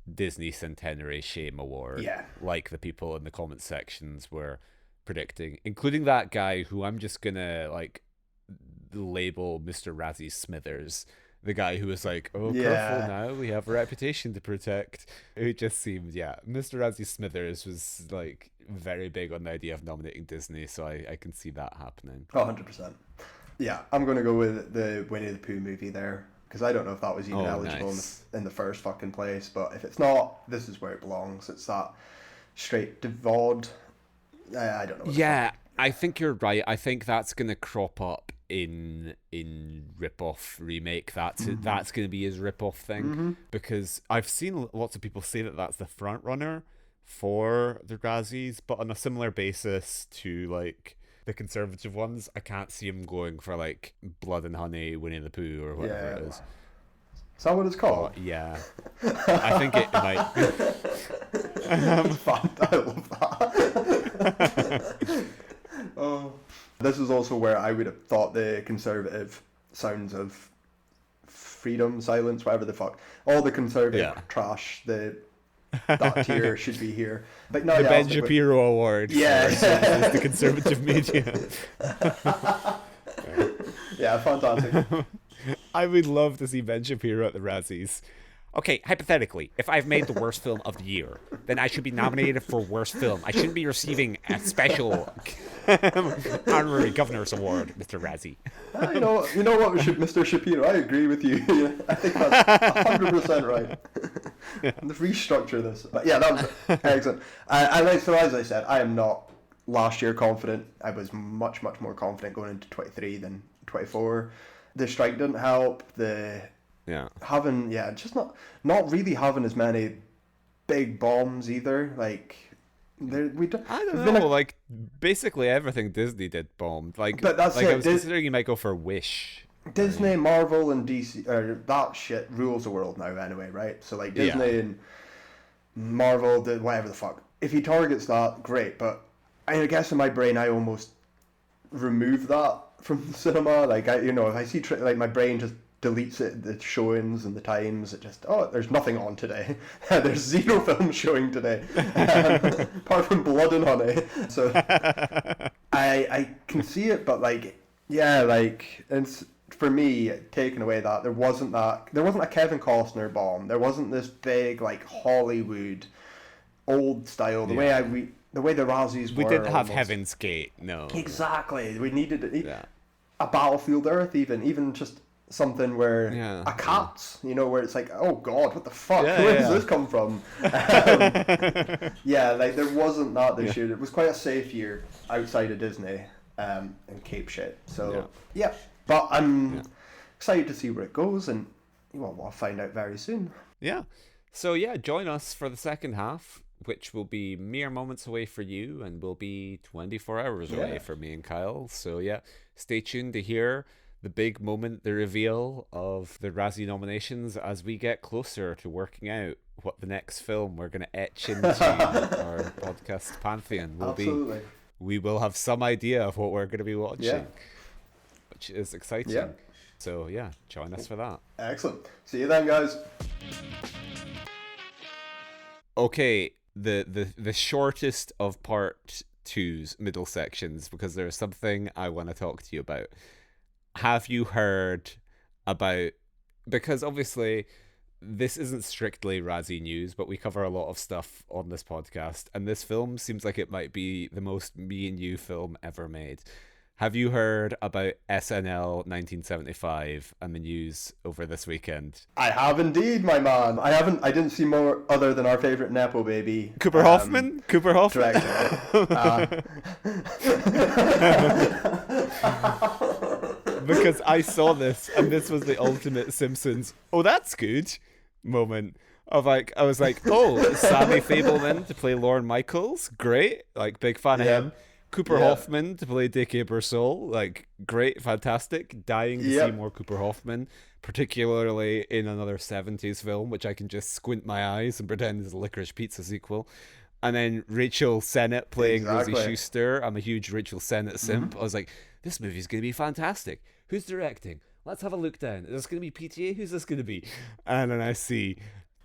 Disney Centenary Shame Award, like the people in the comment sections were predicting, including that guy who I'm just going to like label Mr. Razzie Smithers. The guy who was like, careful now, we have a reputation to protect. It just seemed, Mr. Razzie Smithers was like very big on the idea of nominating Disney, so I can see that happening. 100%. Yeah, I'm going to go with the Winnie the Pooh movie there, because I don't know if that was even eligible in the first fucking place, but if it's not, this is where it belongs. It's that straight to VOD. I don't know. I think you're right. I think that's going to crop up in rip-off remake. That's going to be his rip-off thing, because I've seen lots of people say that that's the front runner for the Razzies, but on a similar basis to like the conservative ones, I can't see him going for like Blood and Honey, Winnie the Pooh, or whatever it is. Is that what it's called? I think it might be. Fun. I love that. This is also where I would have thought the conservative sounds of freedom, silence, whatever the fuck, all the conservative trash, that tier should be here. But no, the Ben Shapiro Award. Yes, the conservative media. Fantastic. I would love to see Ben Shapiro at the Razzies. Okay, hypothetically, if I've made the worst film of the year, then I should be nominated for worst film. I shouldn't be receiving a special honorary governor's award, Mr. Razzie. You know what, Mr. Shapiro, I agree with you. I think that's 100% right. Let's restructure this. But yeah, that was excellent. So as I said, I am not last year confident. I was much, much more confident going into 23 than 24. The strike didn't help. Having just not really having as many big bombs either. Like I don't know. Like basically everything Disney did bombed. Like, but that's I was considering you might go for Wish. Disney, Marvel, and DC, that shit rules the world now anyway, right? So like Disney and Marvel, whatever the fuck. If he targets that, great. But I guess in my brain, I almost remove that from the cinema. Like if I see like my brain just deletes it, the showings and the times. It just there's nothing on today. There's 0 films showing today, apart from Blood and Honey. So I can see it, but like it's for me taking away that there wasn't a Kevin Costner bomb. There wasn't this big like Hollywood old style the way the Razzies we were. didn't have almost. Heaven's Gate, no. Exactly. We needed a Battlefield Earth, even just something where a cat's, where it's like, oh god, what the fuck? Where does this come from? Like there wasn't that this year. It was quite a safe year outside of Disney and Cape shit. So but I'm excited to see where it goes, and we'll find out very soon. Yeah. So join us for the second half, which will be mere moments away for you and will be 24 hours away for me and Kyle. So stay tuned to hear the big moment, the reveal of the Razzie nominations as we get closer to working out what the next film we're going to etch into our podcast pantheon will be. We will have some idea of what we're going to be watching, which is exciting. Yeah. So join us for that. Excellent. See you then, guys. Okay, the shortest of part 2's middle sections, because there's something I want to talk to you about. Have you heard about, because obviously this isn't strictly Razzie news, but we cover a lot of stuff on this podcast, and this film seems like it might be the most me and you film ever made. Have you heard about SNL 1975 and the news over this weekend? I have indeed, my man. I didn't see more other than our favourite Nepo baby. Cooper Hoffman? Director. Because I saw this, and this was the ultimate Simpsons, oh, that's good moment. I was like, oh, Sammy Fableman to play Lorne Michaels, great, like big fan of him. Cooper Hoffman to play Dick Ebersol, like great, fantastic. Dying to see more Cooper Hoffman, particularly in another 70s film, which I can just squint my eyes and pretend is a Licorice Pizza sequel. And then Rachel Sennett playing Rosie Schuster. I'm a huge Rachel Sennett simp. I was like, this movie's going to be fantastic. Who's directing? Let's have a look down. Is this going to be PTA? Who's this going to be? And then I see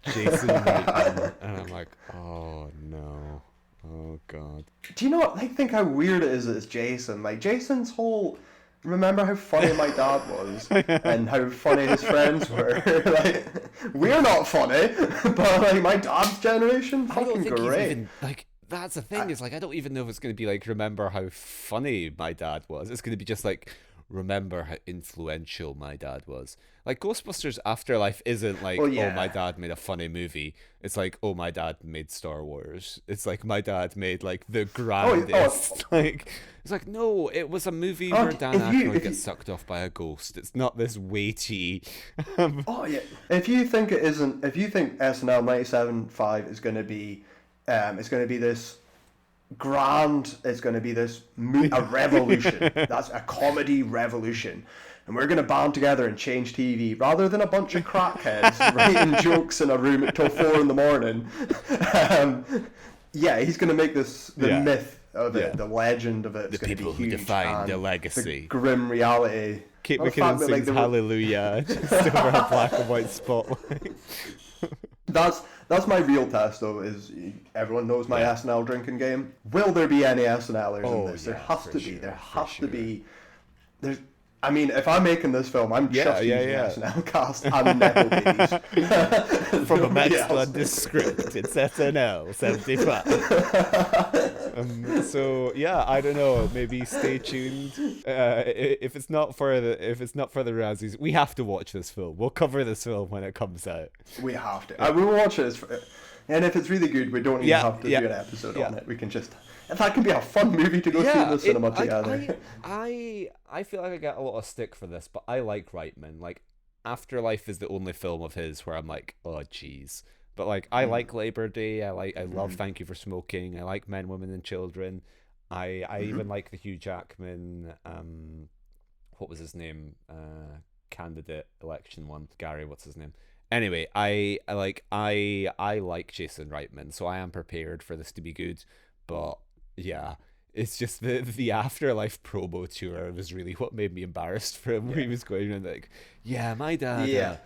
Jason Reitman, and I'm like, oh no. Oh god. Do you know what? I think how weird it is that it's Jason. Like Jason's whole, remember how funny my dad was and how funny his friends were. Like we're not funny, but like my dad's generation, fucking great. Even, like that's the thing is like I don't even know if it's going to be like remember how funny my dad was. It's going to be just like remember how influential my dad was. Like Ghostbusters Afterlife isn't like oh my dad made a funny movie. It's like oh my dad made Star Wars. It's like my dad made like the grandest like it's like no, it was a movie where Dan Aykroyd gets sucked off by a ghost. It's not this weighty if you think SNL 97.5 is going to be it's going to be this grand, it's going to be this a revolution. That's a comedy revolution, and we're going to band together and change TV rather than a bunch of crackheads writing jokes in a room until 4 a.m. He's going to make this the myth of it, the legend of it. It's the people who define the legacy, the grim reality. Kate McKinnon sings Hallelujah just over a black and white spotlight. That's my real test, though, is everyone knows my SNL drinking game. Will there be any SNLers in this? There has to be. There has to be. There's. I mean, if I'm making this film, I'm just using SNL cast and Nepo babies. From a Max Landis script, it's SNL 75. I don't know. Maybe stay tuned. If it's not for the Razzies, we have to watch this film. We'll cover this film when it comes out. We have to. We will watch it. And if it's really good, we don't even have to do an episode on it. We can just. If that can be a fun movie to go see in the cinema together. I feel like I get a lot of stick for this, but I like Reitman. Like, Afterlife is the only film of his where I'm like, oh, jeez. But, like, I like Labor Day. I love Thank You for Smoking. I like Men, Women, and Children. I even like the Hugh Jackman, what was his name? candidate election one. Gary, what's his name? Anyway, I like Jason Reitman, so I am prepared for this to be good. But yeah, it's just the Afterlife promo tour was really what made me embarrassed for him. Where he was going around like, yeah, my dad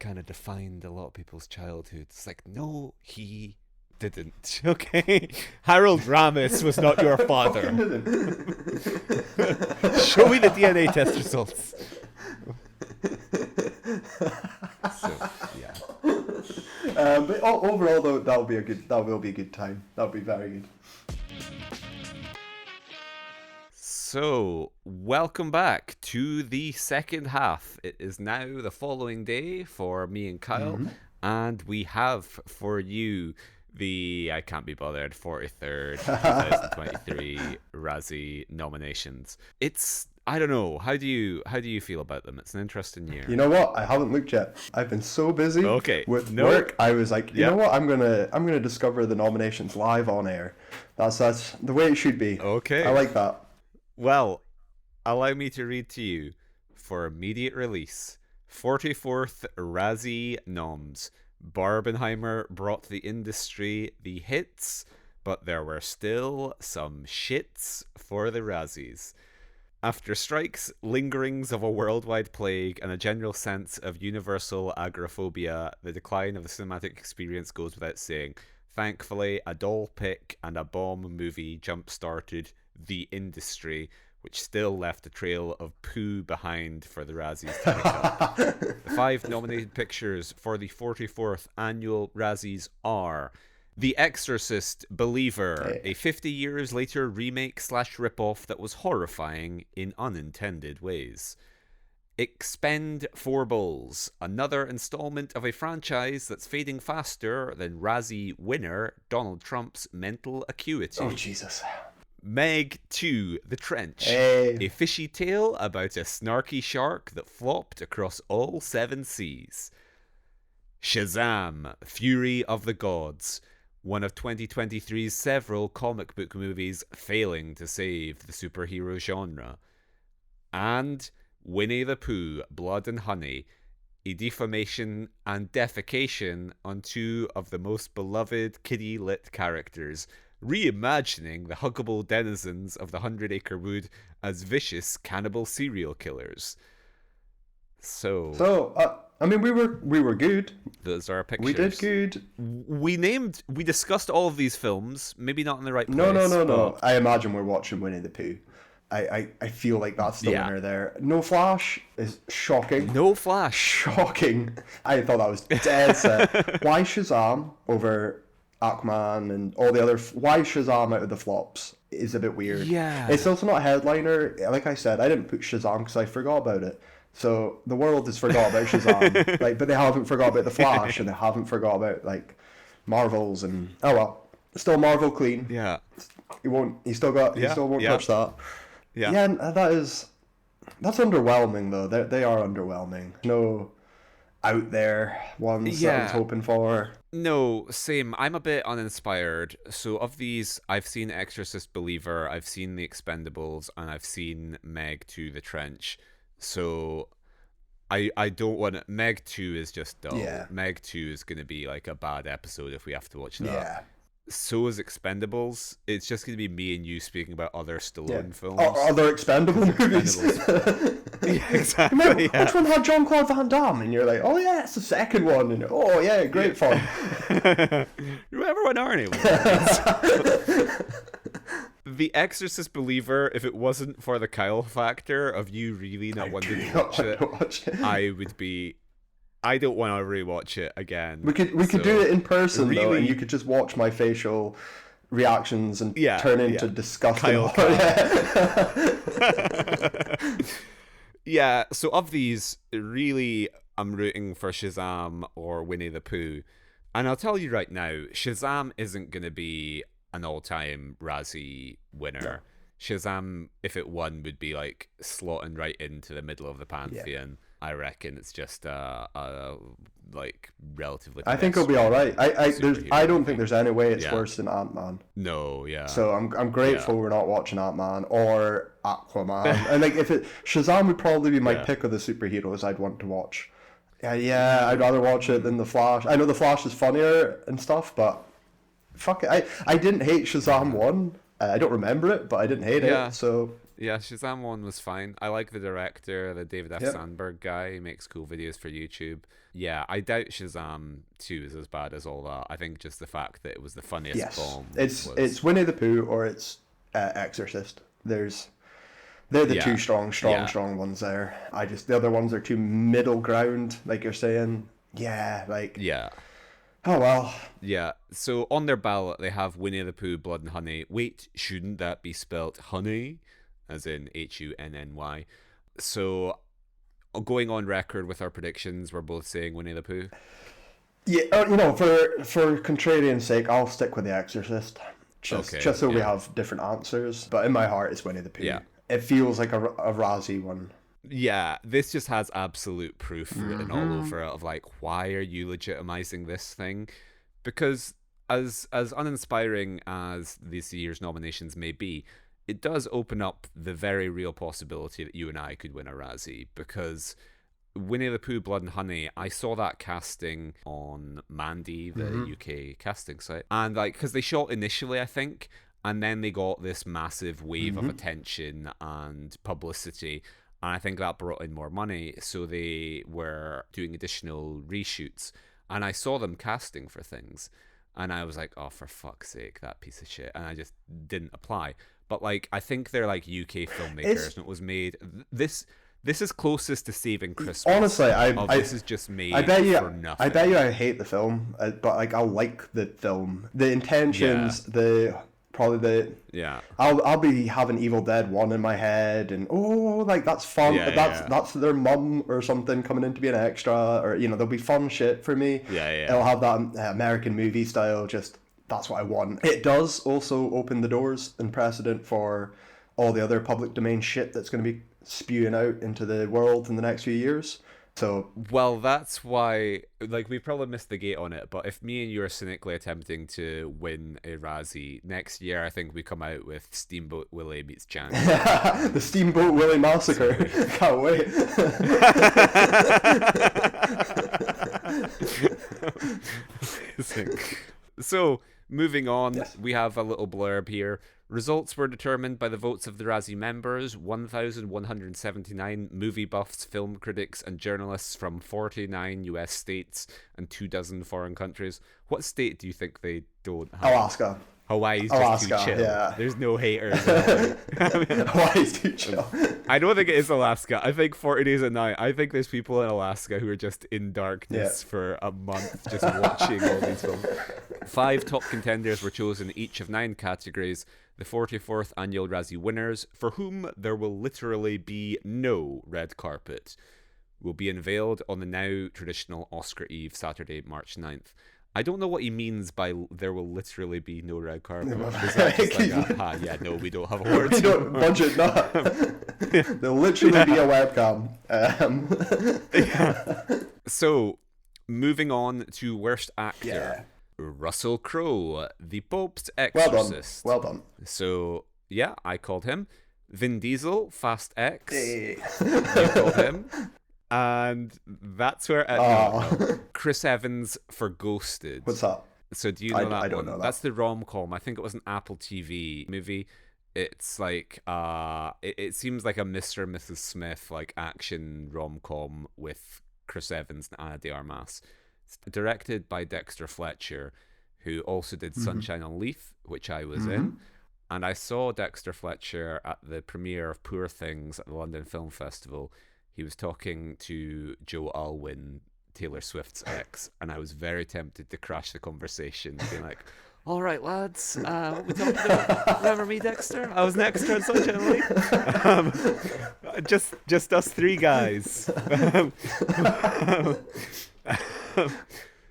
kind of defined a lot of people's childhoods. It's like, no, he didn't. Okay, Harold Ramis was not your father. Show me the DNA test results. So yeah. But overall, though, that will be a good time. That'll be very good. So, welcome back to the second half. It is now the following day for me and Kyle, and we have for you the I can't be bothered 43rd 2023 Razzie nominations. It's, I don't know, how do you feel about them? It's an interesting year. You know what? I haven't looked yet. I've been so busy with work. I was like, you know what? I'm gonna discover the nominations live on air. That's the way it should be. Okay. I like that. Well, allow me to read to you for immediate release. 44th Razzie noms. Barbenheimer brought the industry the hits, but there were still some shits for the Razzies. After strikes, lingerings of a worldwide plague, and a general sense of universal agoraphobia, the decline of the cinematic experience goes without saying. Thankfully, a doll pick and a bomb movie jump-started the industry, which still left a trail of poo behind for the Razzies to pick up. The 5 nominated pictures for the 44th annual Razzies are The Exorcist Believer, a 50 years later remake / ripoff that was horrifying in unintended ways. Expendables, another installment of a franchise that's fading faster than Razzie winner Donald Trump's mental acuity. Oh, Jesus. Meg 2, The Trench, a fishy tale about a snarky shark that flopped across all 7 seas. Shazam! Fury of the Gods, one of 2023's several comic book movies failing to save the superhero genre. And Winnie the Pooh, Blood and Honey, a defamation and defecation on 2 of the most beloved kiddie-lit characters, reimagining the huggable denizens of the 100-Acre Wood as vicious cannibal serial killers. So I mean, we were good. Those are our pictures. We did good. We discussed all of these films, maybe not in the right place. No. I imagine we're watching Winnie the Pooh. I feel like that's the winner there. No Flash is shocking. No Flash. Shocking. I thought that was dead set. Why Shazam over Aquaman and all the other... Why Shazam out of the flops is a bit weird. Yeah. It's also not a headliner. Like I said, I didn't put Shazam because I forgot about it. So the world has forgot about Shazam. But they haven't forgot about the Flash, and they haven't forgot about Marvels and... Oh well. Still Marvel clean. Yeah. He still won't touch that. Yeah. Yeah, and that's underwhelming though. They are underwhelming. No out there ones that I was hoping for. No, same. I'm a bit uninspired. So of these, I've seen Exorcist Believer, I've seen The Expendables, and I've seen Meg 2, The Trench. So I don't want to... Meg 2 is just dull. Yeah. Meg 2 is going to be like a bad episode if we have to watch that. Yeah. So is Expendables. It's just going to be me and you speaking about other Stallone films. Other expendable movies. Yeah, exactly. Remember, which one had Jean-Claude Van Damme? And you're like, oh yeah, it's the second one. And oh yeah, great fun. Remember when Arnie was? The Exorcist Believer, if it wasn't for the Kyle factor of you really not wanting to watch it, I would be... I don't want to rewatch it again. We could do it in person really, though, and you could just watch my facial reactions and turn into disgusting. Yeah, so of these, really, I'm rooting for Shazam or Winnie the Pooh. And I'll tell you right now, Shazam isn't going to be an all-time Razzie winner. No. Shazam, if it won, would be like slotting right into the middle of the pantheon. I reckon it's just like relatively. I think it'll be all right. I don't think there's any way it's Yeah. worse than Ant-Man. No, yeah. So I'm grateful we're not watching Ant-Man or Aquaman. And like Shazam would probably be my pick of the superheroes I'd want to watch. Yeah, I'd rather watch it than The Flash. I know The Flash is funnier and stuff, but fuck it. I didn't hate Shazam 1. I don't remember it, but I didn't hate it. So yeah, Shazam 1 was fine. I like the director, the David F. Sandberg guy. He makes cool videos for YouTube. Yeah, I doubt Shazam 2 is as bad as all that. I think just the fact that it was the funniest bomb. It's Winnie the Pooh or it's Exorcist. They're the two strong ones there. The other ones are too middle ground, like you're saying. Yeah, like... Yeah. Oh, well. Yeah, so on their ballot, they have Winnie the Pooh, Blood and Honey. Wait, shouldn't that be spelt honey? As in Hunny. So, going on record with our predictions, we're both saying Winnie the Pooh. Yeah, for contrarian's sake, I'll stick with The Exorcist. Just so we have different answers. But in my heart, it's Winnie the Pooh. Yeah. It feels like a Razzie one. Yeah, this just has absolute proof written all over it of like, why are you legitimizing this thing? Because as uninspiring as this year's nominations may be, it does open up the very real possibility that you and I could win a Razzie, because Winnie the Pooh, Blood and Honey, I saw that casting on Mandy, the UK casting site, and like, because they shot initially, I think, and then they got this massive wave of attention and publicity. And I think that brought in more money, so they were doing additional reshoots. And I saw them casting for things, and I was like, oh, for fuck's sake, that piece of shit. And I just didn't apply. But like, I think they're like UK filmmakers, and it was made... This is closest to Saving Christmas. Honestly, this is just made for nothing. I bet you I hate the film, but like, I like the film. The intentions, I'll be having Evil Dead 1 in my head, and like, that's fun. That's their mum or something coming in to be an extra, or there'll be fun shit for me. It'll have that American movie style. Just, that's what I want. It does also open the doors and precedent for all the other public domain shit that's going to be spewing out into the world in the next few years. So, well, that's why, like, we probably missed the gate on it, but if me and you are cynically attempting to win a Razzie next year, I think we come out with Steamboat Willie meets Django. The Steamboat Willie Massacre. Can't wait. So, moving on, we have a little blurb here. Results were determined by the votes of the Razzie members, 1,179 movie buffs, film critics, and journalists from 49 US states and 24 foreign countries. What state do you think they don't have? Alaska. Hawaii's just too chill. Yeah. There's no haters. Hawaii's too chill. I don't think it is Alaska. I think 40 Days a Night. I think there's people in Alaska who are just in darkness for a month just watching all these films. 5 top contenders were chosen each of 9 categories. The 44th annual Razzie winners, for whom there will literally be no red carpet, will be unveiled on the now traditional Oscar Eve, Saturday, March 9th. I don't know what he means by there will literally be no red carpet. Is that just like no, we don't have awards. We don't budget that. There'll literally be a webcam. So, moving on to worst actor. Yeah. Russell Crowe, the Pope's Exorcist. Well done. So, yeah, I called him. Vin Diesel, Fast X. Hey. You called him. And that's where Chris Evans for Ghosted. What's that? So do you know that I don't one? know that. That's the rom-com. I think it was an Apple TV movie. It's like it seems like a Mr. and Mrs. Smith like action rom-com with Chris Evans and Ana de Armas. It's directed by Dexter Fletcher, who also did Sunshine on Leith, which I was in. And I saw Dexter Fletcher at the premiere of Poor Things at the London Film Festival. He was talking to Joe Alwyn, Taylor Swift's ex, and I was very tempted to crash the conversation, being like, all right, lads, what we talking about? Remember me, Dexter? I was an extra on Sunshine on Leith. Just us 3 guys.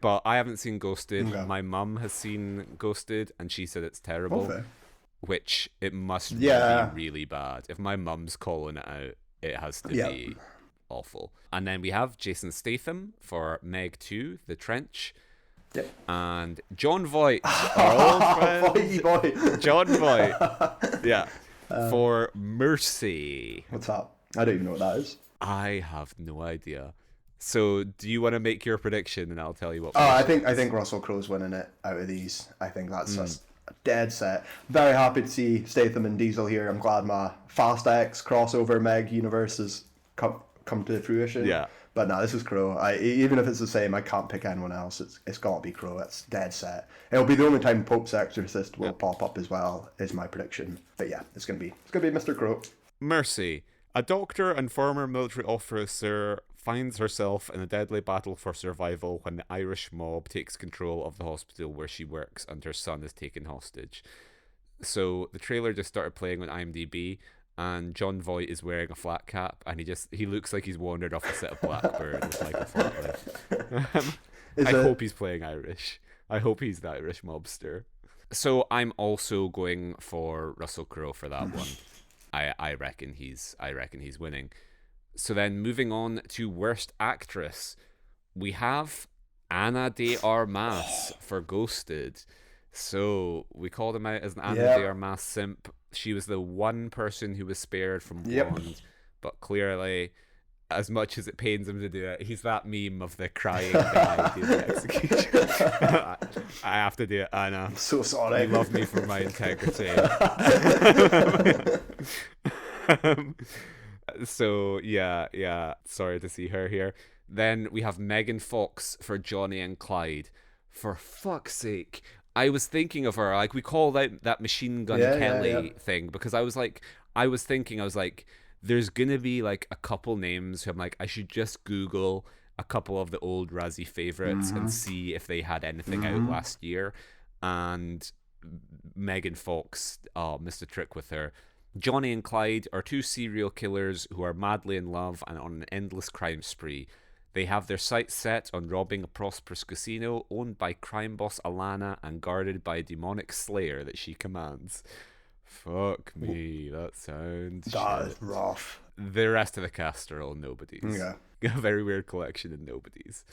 But I haven't seen Ghosted. Okay. My mum has seen Ghosted, and she said it's terrible. Okay. Which it must be really bad. If my mum's calling it out, it has to be awful. And then we have Jason Statham for Meg 2, The Trench. Yep. And John Voight, our old friend. Voighty boy. John Voight. Yeah. For Mercy. What's that? I don't even know what that is. I have no idea. So, do you want to make your prediction, and I'll tell you what? I think Russell Crowe's winning it out of these. I think that's just a dead set. Very happy to see Statham and Diesel here. I'm glad my Fast X crossover Meg universe has come to fruition. Yeah. But no, this is Crowe. Even if it's the same, I can't pick anyone else. It's got to be Crowe. It's dead set. It'll be the only time Pope's Exorcist will pop up as well, is my prediction. But yeah, it's gonna be Mr. Crowe. Mercy. A doctor and former military officer finds herself in a deadly battle for survival when the Irish mob takes control of the hospital where she works and her son is taken hostage. So the trailer just started playing on IMDb, and John Voight is wearing a flat cap, and he looks like he's wandered off a set of Blackbird with like a flat I hope he's playing Irish. I hope he's the Irish mobster. So I'm also going for Russell Crowe for that one. I reckon he's winning. So then moving on to worst actress, we have Ana de Armas for Ghosted. So we called him out as an Ana de Armas simp. She was the one person who was spared from Blonde, but clearly, as much as it pains him to do it, he's that meme of the crying guy doing the execution. I have to do it, Anna. I'm so sorry. You love me for my integrity. So yeah, sorry to see her here. Then we have Megan Fox for Johnny and Clyde. For fuck's sake, I was thinking of her, like we called out that Machine Gun Kelly thing, because I was thinking there's gonna be like a couple names who I'm like, I should just Google a couple of the old Razzie favorites and see if they had anything out last year. And Megan Fox missed a trick with her. Johnny and Clyde are two serial killers who are madly in love and on an endless crime spree. They have their sights set on robbing a prosperous casino owned by crime boss Alana and guarded by a demonic slayer that she commands. Fuck me, that sounds That shit. is rough. The rest of the cast are all nobodies. Yeah. A very weird collection of nobodies.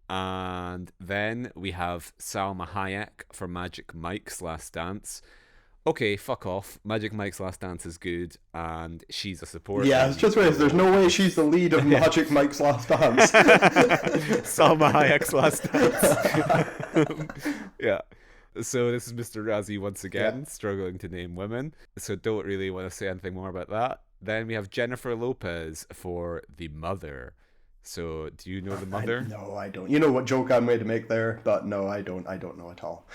And then we have Salma Hayek for Magic Mike's Last Dance. Okay, fuck off. Magic Mike's Last Dance is good, and she's a supporter. Yeah, it's just weird. There's no way she's the lead of Magic Mike's Last Dance. Salma Hayek's Last Dance. Yeah. So this is Mr. Razzie once again, struggling to name women. So don't really want to say anything more about that. Then we have Jennifer Lopez for The Mother. So do you know The Mother? No, I don't. You know what joke I'm going to make there, but no, I don't know at all.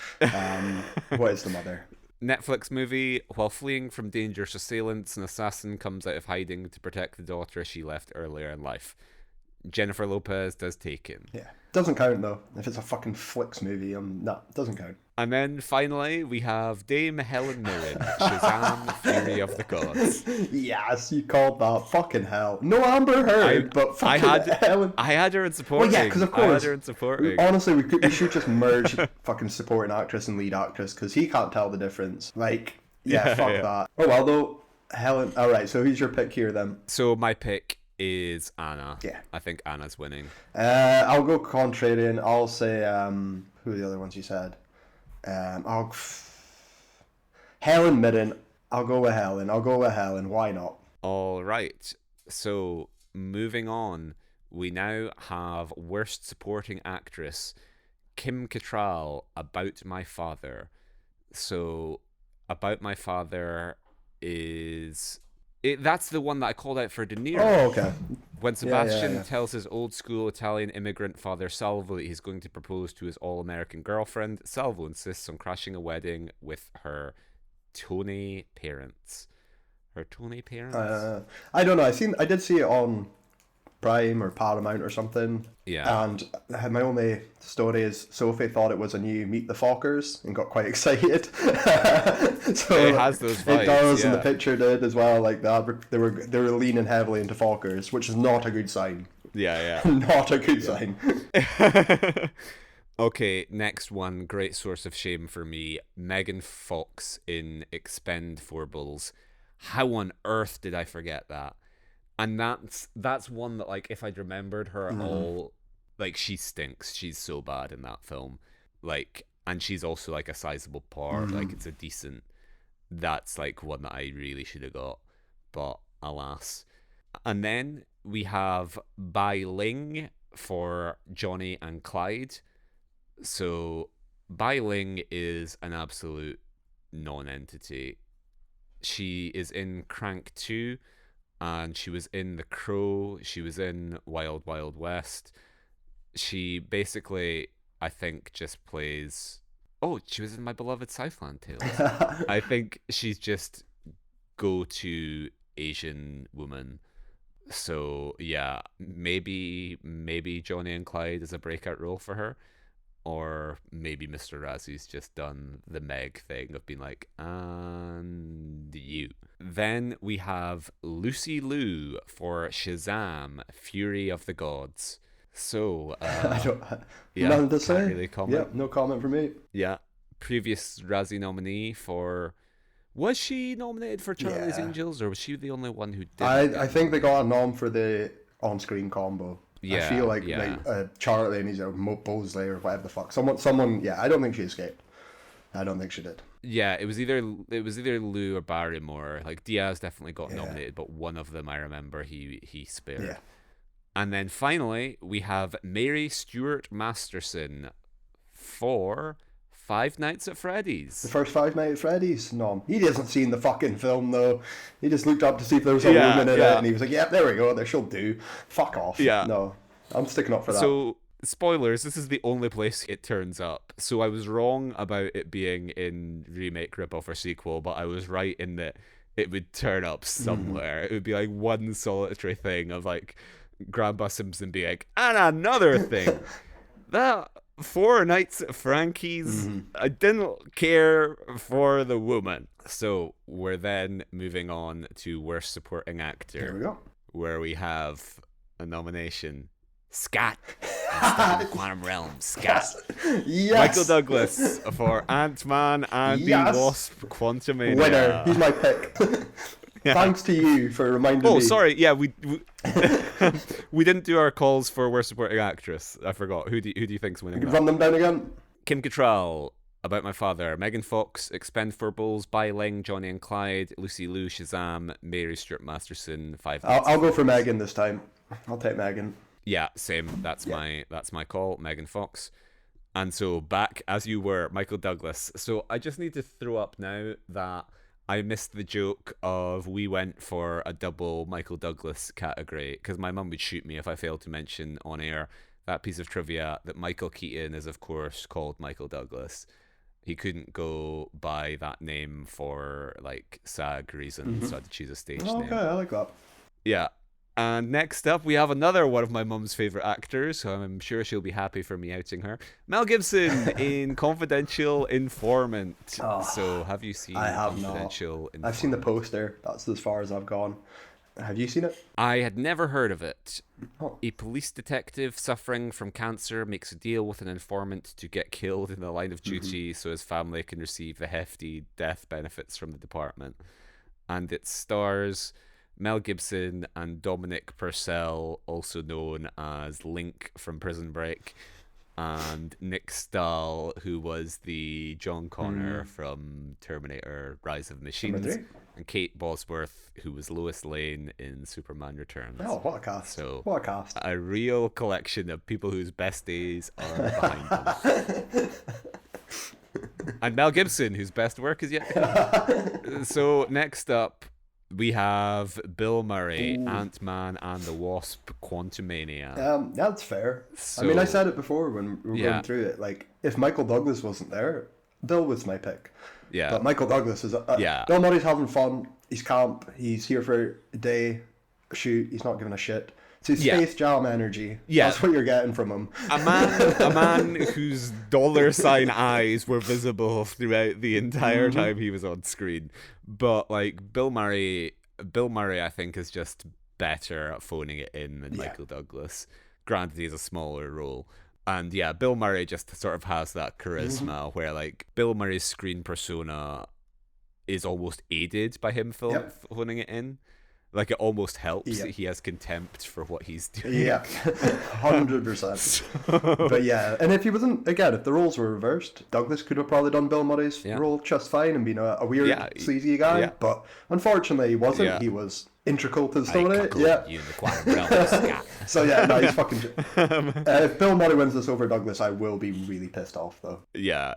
What is The Mother? Netflix movie. While fleeing from dangerous assailants, an assassin comes out of hiding to protect the daughter she left earlier in life. Jennifer Lopez does Taken. Yeah. Doesn't count though. If it's a fucking Flicks movie, no, doesn't count. And then finally we have Dame Helen Mirren, Shazam, Fury of the Gods. Yes, you called that. Fucking hell. No Amber Heard, but fucking Helen. I had her in supporting. Well, yeah, because of course. I had her in supporting. Honestly, we should just merge fucking supporting actress and lead actress, because he can't tell the difference. Like, fuck that. Oh well, though. Helen. All right. So who's your pick here then? So my pick is Anna. Yeah. I think Anna's winning. I'll go contrarian. I'll say who are the other ones you said? Helen Mirren. I'll go with Helen. Why not? All right. So moving on, we now have worst supporting actress, Kim Cattrall, About My Father. So About My Father is... that's the one that I called out for De Niro. Oh, okay. When Sebastian tells his old school Italian immigrant father Salvo that he's going to propose to his all-American girlfriend, Salvo insists on crashing a wedding with her Tony parents. Her Tony parents? I don't know. I did see it on Prime or Paramount or something. Yeah. And my only story is Sophie thought it was a new Meet the Fockers and got quite excited. So it has those vibes. It does, and the picture did as well. Like that, they were leaning heavily into Fockers, which is not a good sign. Yeah. Not a good sign. Okay, next one, great source of shame for me. Megan Fox in Expendables. How on earth did I forget that? And that's one that, like, if I'd remembered her at all, like, she stinks. She's so bad in that film. Like, and she's also like a sizable part. Like, it's a decent. That's like one that I really should have got, but alas. And then we have Bai Ling for Johnny and Clyde. So Bai Ling is an absolute non-entity. She is in Crank 2, and she was in The Crow. She was in Wild Wild West. She basically, I think, just plays. Oh, she was in My Beloved Southland Tales. I think she's just go-to Asian woman. So yeah, maybe Johnny and Clyde is a breakout role for her, or maybe Mr. Razzie's just done the Meg thing of being like, and you. Then we have Lucy Liu for Shazam: Fury of the Gods. So I don't. yeah, Nothing to say. can't really comment. Yeah, no comment from me. Yeah, previous Razzie nominee for. Was she nominated for Charlie's Angels, or was she the only one who did? I think they got a nom for the on-screen combo. Yeah, I feel like Charlie and he's Bosley or whatever the fuck. Someone. Yeah, I don't think she escaped. I don't think she did. Yeah, it was either Lou or Barrymore. Like, Diaz definitely got nominated, but one of them I remember he spared. Yeah. And then finally we have Mary Stuart Masterson for Five Nights at Freddy's. The first Five Nights at Freddy's? No. He hasn't seen the fucking film, though. He just looked up to see if there was a woman in it, and he was like, yeah, there we go, there she'll do. Fuck off. Yeah. No. I'm sticking up for that. So, spoilers, this is the only place it turns up. So I was wrong about it being in remake, ripoff, or sequel, but I was right in that it would turn up somewhere. It would be like one solitary thing of like Grandpa Simpson being like, and another thing. That... Four Nights at Frankie's, I didn't care for the woman. So we're then moving on to Worst Supporting Actor. Here we go. Where we have a nomination. Scott. In the Quantum Realm. Scott. Yes. Michael Douglas for Ant-Man and the Wasp Quantumania. Winner. He's my pick. Yeah. Thanks to you for reminding me. Oh, sorry. Yeah, we we didn't do our calls for Worst Supporting Actress. I forgot. Who do you think's winning? Run them down again. Kim Cattrall, About My Father, Megan Fox, Expendables, Bai Ling, Johnny and Clyde, Lucy Liu, Shazam, Mary Stuart Masterson. I'll go for Megan this time. I'll take Megan. Yeah, same. That's my call. Megan Fox. And so back as you were, Michael Douglas. So I just need to throw up now that I missed the joke of we went for a double Michael Douglas category, because my mum would shoot me if I failed to mention on air that piece of trivia that Michael Keaton is, of course, called Michael Douglas. He couldn't go by that name for, like, SAG reasons, so I had to choose a stage name. Okay, I like that. Yeah. And next up, we have another one of my mum's favourite actors, so I'm sure she'll be happy for me outing her. Mel Gibson in Confidential Informant. Oh, so, have you seen Confidential Informant? I've seen the poster. That's as far as I've gone. Have you seen it? I had never heard of it. Oh. A police detective suffering from cancer makes a deal with an informant to get killed in the line of duty so his family can receive the hefty death benefits from the department. And it stars Mel Gibson and Dominic Purcell, also known as Link from Prison Break, and Nick Stahl, who was the John Connor from Terminator Rise of Machines, and Kate Bosworth, who was Lois Lane in Superman Returns. Oh, what a cast. So, what a cast. A real collection of people whose best days are behind them. And Mel Gibson, whose best work is yet to come. So, next up, we have Bill Murray, Ant-Man and the Wasp, Quantumania. That's fair. So, I mean, I said it before when we were going through it. Like, if Michael Douglas wasn't there, Bill was my pick. Yeah. But Michael Douglas is... Bill Murray's having fun. He's camp. He's here for a day. Shoot. He's not giving a shit. It's his Space Jam energy. Yeah. That's what you're getting from him. A man whose dollar sign eyes were visible throughout the entire time he was on screen. But, like, Bill Murray, I think, is just better at phoning it in than Michael Douglas. Granted, he's a smaller role. And, yeah, Bill Murray just sort of has that charisma where, like, Bill Murray's screen persona is almost aided by him phoning it in. Like, it almost helps Yeah. that he has contempt for what he's doing. Yeah, 100%. But yeah, and if he wasn't, again, if the roles were reversed, Douglas could have probably done Bill Murray's role just fine and been a weird, sleazy guy. Yeah. But unfortunately, he wasn't. Yeah. He was integral to the story. So yeah, no, he's fucking. If Bill Murray wins this over Douglas, I will be really pissed off, though. Yeah.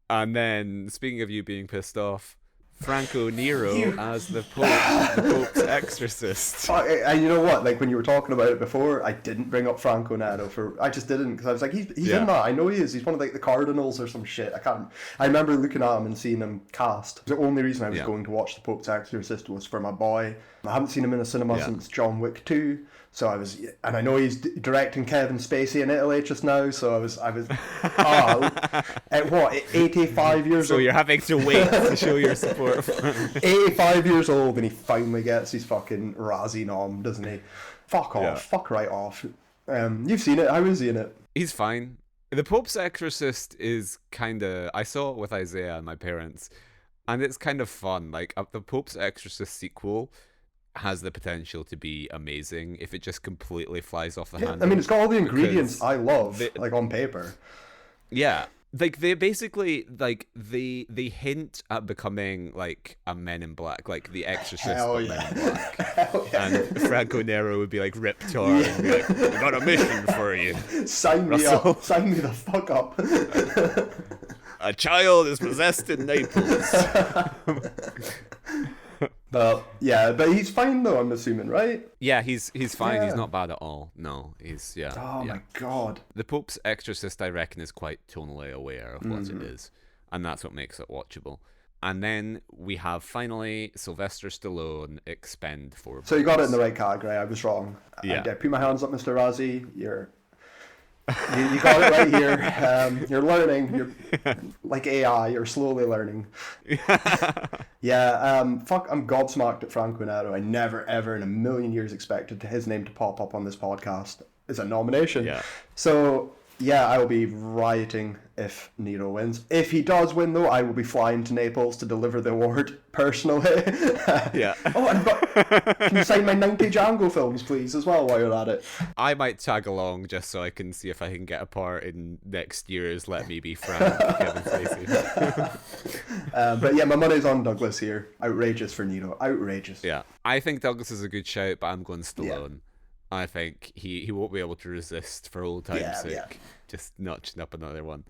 And then, speaking of you being pissed off, Franco Nero as the Pope's exorcist. And you know what? Like, when you were talking about it before, I didn't bring up Franco Nero I just didn't, because I was like, he's in that. I know he is. He's one of like the cardinals or some shit. I remember looking at him and seeing him cast. The only reason I was going to watch the Pope's exorcist was for my boy. I haven't seen him in a cinema since John Wick 2. So and I know he's directing Kevin Spacey in Italy just now. So I was, at what, 85 years old? So you're having to wait to show your support for him. 85 years old, and he finally gets his fucking Razzie nom, doesn't he? Fuck off. Yeah. Fuck right off. You've seen it. How is he in it? He's fine. The Pope's exorcist is kind of... I saw it with Isaiah and my parents, and it's kind of fun. Like, the Pope's exorcist sequel has the potential to be amazing if it just completely flies off the handle. I mean, it's got all the ingredients I love, like, on paper. Yeah. Like, they basically, like, they hint at becoming, like, a Men in Black, like The Exorcist, Men in Black. Hell yeah. And Franco Nero would be, like, ripped on and be like, I got a mission for you. Sign me up. Sign me the fuck up. A child is possessed in Naples. But he's fine though, I'm assuming, right? Yeah, he's fine. Yeah. He's not bad at all. No, he's my god. The Pope's exorcist, I reckon, is quite tonally aware of what it is, and that's what makes it watchable. And then we have finally Sylvester Stallone expend 4 So you got it in the right category. I was wrong. Yeah. I put my hands up, Mr. Razzie. You got it right here. You're learning. You're like AI. You're slowly learning. Yeah. Fuck. I'm gobsmacked at Franco Nero. I never, ever in a million years expected his name to pop up on this podcast as a nomination. Yeah. So yeah, I will be rioting if Nero wins. If he does win, though, I will be flying to Naples to deliver the award personally. Yeah. Can you sign my 90 Django films, please, as well, while you're at it? I might tag along just so I can see if I can get a part in next year's Let Me Be Frank, Kevin Spacey. But yeah, my money's on Douglas here. Outrageous for Nero. Outrageous. Yeah. I think Douglas is a good shout, but I'm going Stallone. Yeah. I think he won't be able to resist for old time's sake. Just notching up another one.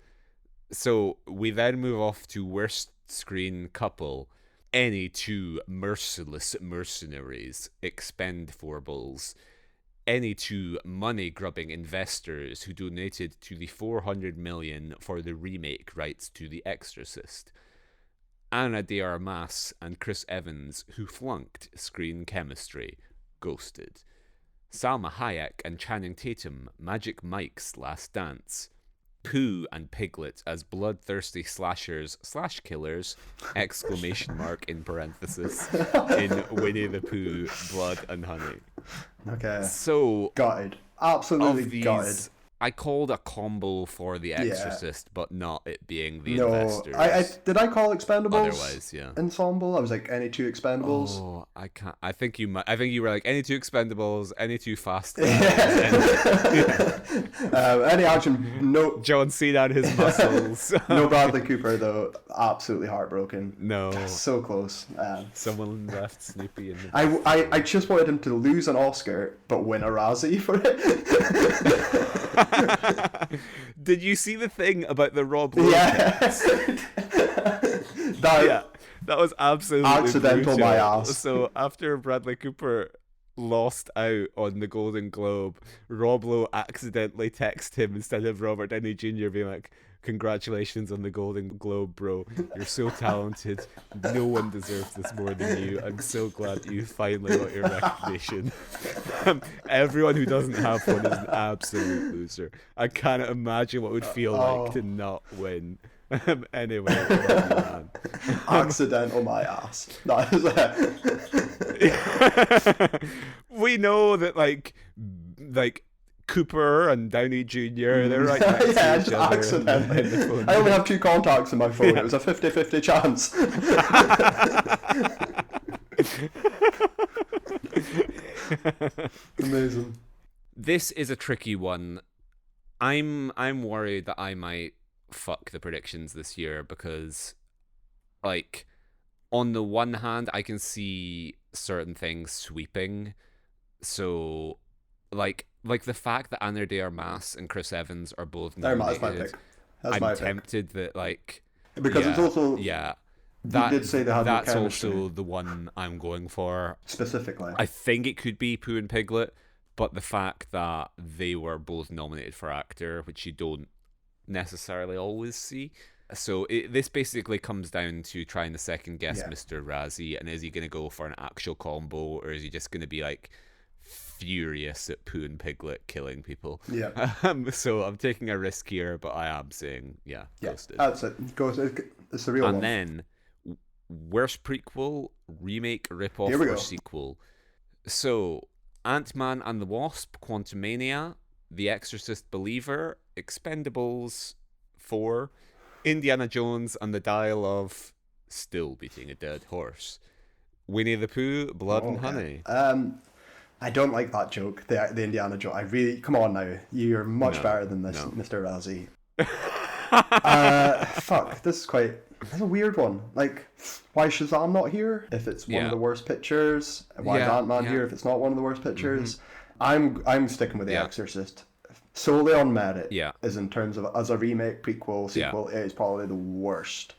So we then move off to worst screen couple. Any two merciless mercenaries expend 4 bulls. Any two money-grubbing investors who donated to the $400 million for the remake rights to The Exorcist. Ana de Armas and Chris Evans, who flunked screen chemistry, ghosted. Salma Hayek and Channing Tatum, Magic Mike's Last Dance. Pooh and Piglet as bloodthirsty slashers/killers, ! In parenthesis, in Winnie the Pooh, Blood and Honey. Okay. So, gutted. Absolutely gutted. I called a combo for The Exorcist, but not it being the investors. Did I call Expendables? Otherwise, yeah. Ensemble? I was like, any two Expendables? Oh, I can't. I think you were like, any two Expendables, any two Fast. Any action, no. John Cena and his muscles. No Bradley Cooper, though. Absolutely heartbroken. No. So close. Someone left Snoopy in the... I just wanted him to lose an Oscar, but win a Razzie for it. Did you see the thing about the Rob Lowe? Yeah. That was absolutely accidental brutal. my ass. So after Bradley Cooper lost out on the Golden Globe, Rob Lowe accidentally texted him instead of Robert Downey Jr. being like, congratulations on the Golden Globe, bro. You're so talented. No one deserves this more than you. I'm so glad you finally got your recognition. Everyone who doesn't have one is an absolute loser. I cannot imagine what it would feel like to not win. Anyway, man. Accidental my ass. That is it. We know that like Cooper and Downey Jr. They're right next to each other. Accidentally. I only have 2 contacts in my phone. It was a 50-50 chance. Amazing. This is a tricky one. I'm worried that I might fuck the predictions this year because, like, on the one hand, I can see certain things sweeping. So, like the fact that Anna de Armas and Chris Evans are both That's my nominated. pick. That's I'm my tempted that, like, because it's also that did say they had no that's chemistry. also the one I'm going for Specifically. I think it could be Pooh and Piglet, but the fact that they were both nominated for actor, which you don't necessarily always see. So this basically comes down to trying to second guess Mr. Razzie, and is he going to go for an actual combo, or is he just going to be like furious at Pooh and Piglet killing people? Yeah. So I'm taking a risk here, but I am saying Ghosted. That's it. Ghosted. It's the real one. And then worst prequel, remake, ripoff, Here we or go. sequel. So Ant-Man and the Wasp, Quantumania, The Exorcist Believer, Expendables 4, Indiana Jones and the Dial of, still beating a dead horse, Winnie the Pooh, Blood and Honey. I don't like that joke, the Indiana joke. I really, come on now, you're much better than this, Mr. Razzie. Fuck, this is that's a weird one. Like, why is Shazam not here if it's one of the worst pictures? Why is Ant-Man here if it's not one of the worst pictures? I'm sticking with The Exorcist. Solely on merit, is in terms of as a remake, prequel, sequel, it is probably the worst.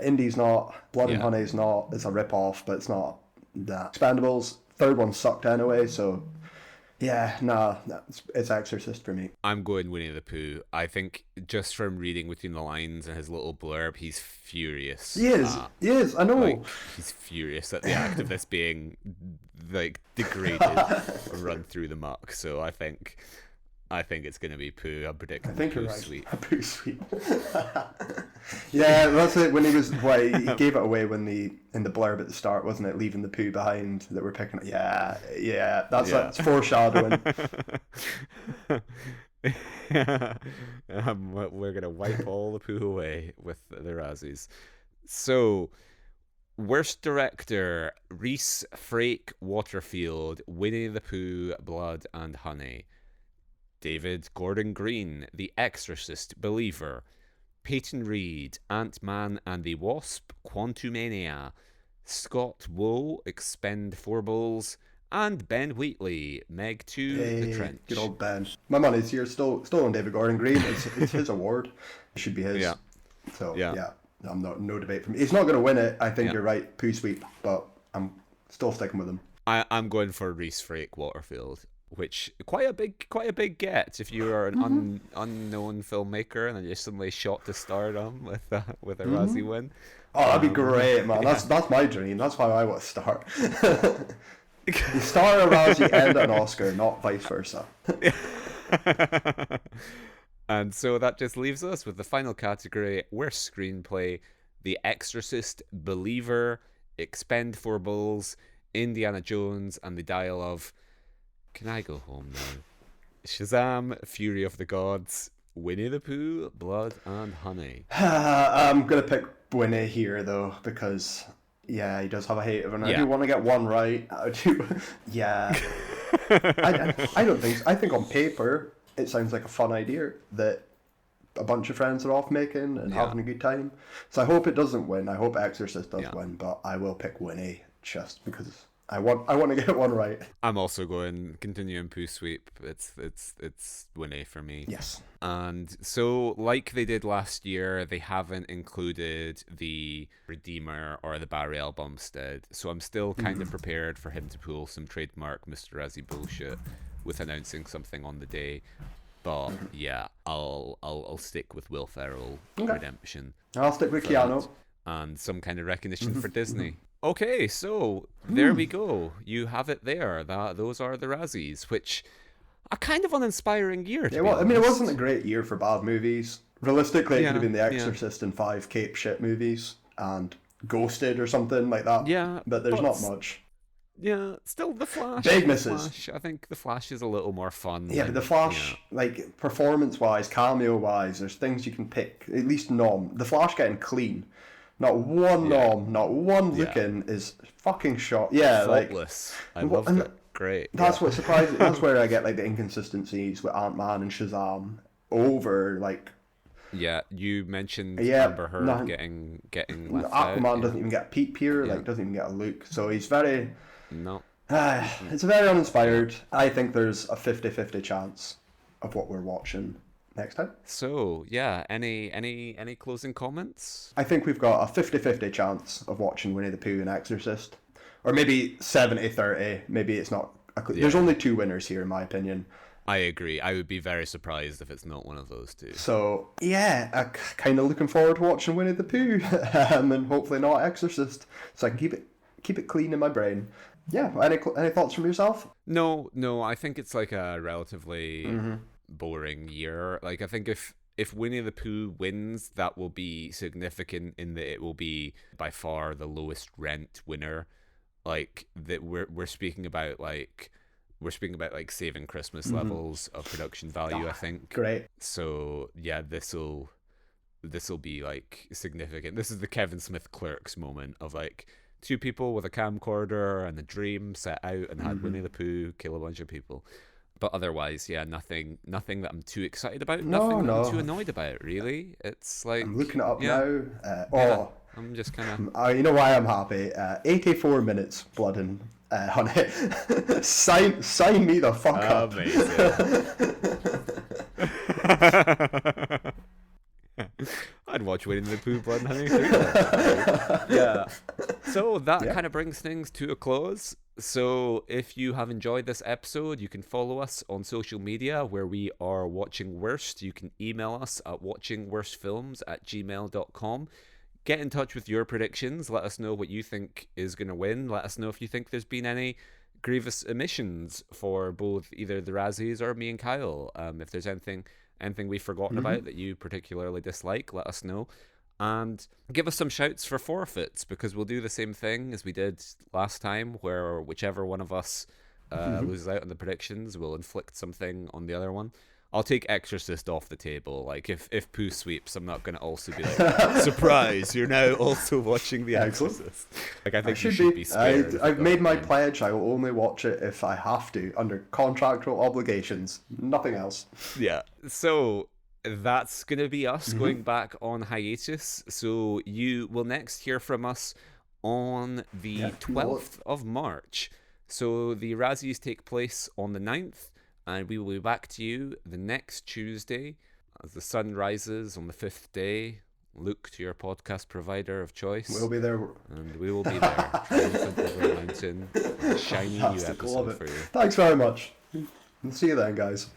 Indy's not, Blood and Honey's not, it's a rip-off, but it's not that. Expendables, third one sucked anyway, so it's Exorcist for me. I'm going Winnie the Pooh. I think just from reading between the lines and his little blurb, he's furious. He is, I know. Like, he's furious at the act of this being, like, degraded, run through the muck, so I think it's going to be Pooh. I'm predicting Pooh Sweet. Pooh Sweet. Yeah, that's it. When he gave it away in the blurb at the start, wasn't it? Leaving the Pooh behind that we're picking up. That's foreshadowing. We're going to wipe all the Pooh away with the Razzies. So, worst director, Rhys Frake Waterfield, Winnie the Pooh, Blood and Honey. David Gordon Green, The Exorcist Believer, Peyton Reed, Ant-Man and the Wasp, Quantumania, Scott Woe, Expendables, and Ben Wheatley, Meg 2, The Trench. Good old Ben. My money's here, still on David Gordon Green. It's his award. It should be his. Yeah. So, I'm no debate from me. He's not going to win it. I think you're right, Pooh Sweep, but I'm still sticking with him. I'm going for Rhys Frake Waterfield, which quite a big get if you are an unknown filmmaker and then you're suddenly shot to stardom with a Razzie win. Oh, that'd be great, man. That's my dream. That's how I want to start. You start a Razzie, end an Oscar, not vice versa. And so that just leaves us with the final category: worst screenplay, The Exorcist Believer, Expendables, Indiana Jones and the Dial of, can I go home now? Shazam, Fury of the Gods, Winnie the Pooh, Blood and Honey. I'm going to pick Winnie here, though, because, he does have a hate of it. I do want to get one right. I do. Yeah. I don't think so. I think on paper, it sounds like a fun idea that a bunch of friends are off making and having a good time. So I hope it doesn't win. I hope Exorcist does win, but I will pick Winnie just because I want to get one right. I'm also going continuing Pooh Sweep. It's Winnie for me. Yes. And so, like they did last year, they haven't included the Redeemer or the Barry L. Bumstead. So I'm still kind of prepared for him to pull some trademark Mr. Razzie bullshit with announcing something on the day. But I'll stick with Will Ferrell Redemption. I'll stick with Keanu. And some kind of recognition for Disney. Okay, so there we go. You have it there. Those are the Razzies, which are kind of uninspiring year. It wasn't a great year for bad movies. Realistically, it could have been The Exorcist and 5 Cape shit movies and Ghosted or something like that. Yeah, but there's not much. Yeah, still The Flash. Big misses. I think The Flash is a little more fun. Yeah, but The Flash, like performance-wise, cameo-wise, there's things you can pick. At least The Flash getting clean Not one nom, not one look in is fucking shot. Yeah, faultless. I loved it. Great. That's what surprises. That's where I get like the inconsistencies with Ant-Man and Shazam over like. Yeah, you mentioned Amber Heard getting left Aquaman out. doesn't even get a peep here. Like doesn't even get a look. So he's very. No. It's very uninspired. I think there's a 50-50 chance of what we're watching next time. So yeah, any closing comments? I think we've got a 50-50 chance of watching Winnie the Pooh and Exorcist, or maybe 70-30. Maybe it's not. There's only two winners here, in my opinion. I agree. I would be very surprised if it's not one of those two. So yeah, I'm kind of looking forward to watching Winnie the Pooh, and hopefully not Exorcist, so I can keep it clean in my brain. Yeah. Any thoughts from yourself? No. I think it's like a relatively boring year. Like I think if Winnie the Pooh wins, that will be significant in that it will be by far the lowest rent winner. Like that we're speaking about like saving Christmas levels of production value. I think. Great. So yeah, this'll be like significant. This is the Kevin Smith Clerks moment of like. Two people with a camcorder and a dream set out and had Winnie the Pooh kill a bunch of people. But otherwise, yeah, nothing that I'm too excited about. Nothing that I'm too annoyed about, really. It's like... I'm looking it up now. I'm just kind of... you know why I'm happy? 84 minutes, blood and honey. sign me the fuck up. Amazing. I'd watch Winnie the Pooh, Blood and Honey too. Yeah. So that kind of brings things to a close. So if you have enjoyed this episode, you can follow us on social media where we are Watching Worst. You can email us at watchingworstfilms@gmail.com. Get in touch with your predictions. Let us know what you think is going to win. Let us know if you think there's been any grievous omissions for both either the Razzies or me and Kyle. If there's anything we've forgotten about that you particularly dislike, let us know. And give us some shouts for forfeits, because we'll do the same thing as we did last time, where whichever one of us loses out on the predictions will inflict something on the other one. I'll take Exorcist off the table. Like, if Pooh sweeps, I'm not going to also be like, surprise, you're now also watching The Exorcist. Like, I think you should be spared. I've made my pledge. I will only watch it if I have to, under contractual obligations. Nothing else. Yeah. So that's going to be us going back on hiatus. So you will next hear from us on the 12th of March. So the Razzies take place on the 9th. And we will be back to you the next Tuesday as the sun rises on the 5th day. Look to your podcast provider of choice. We'll be there. And we will be there. Triumphant over a mountain. A shiny new episode for you. Thanks very much. See you then, guys.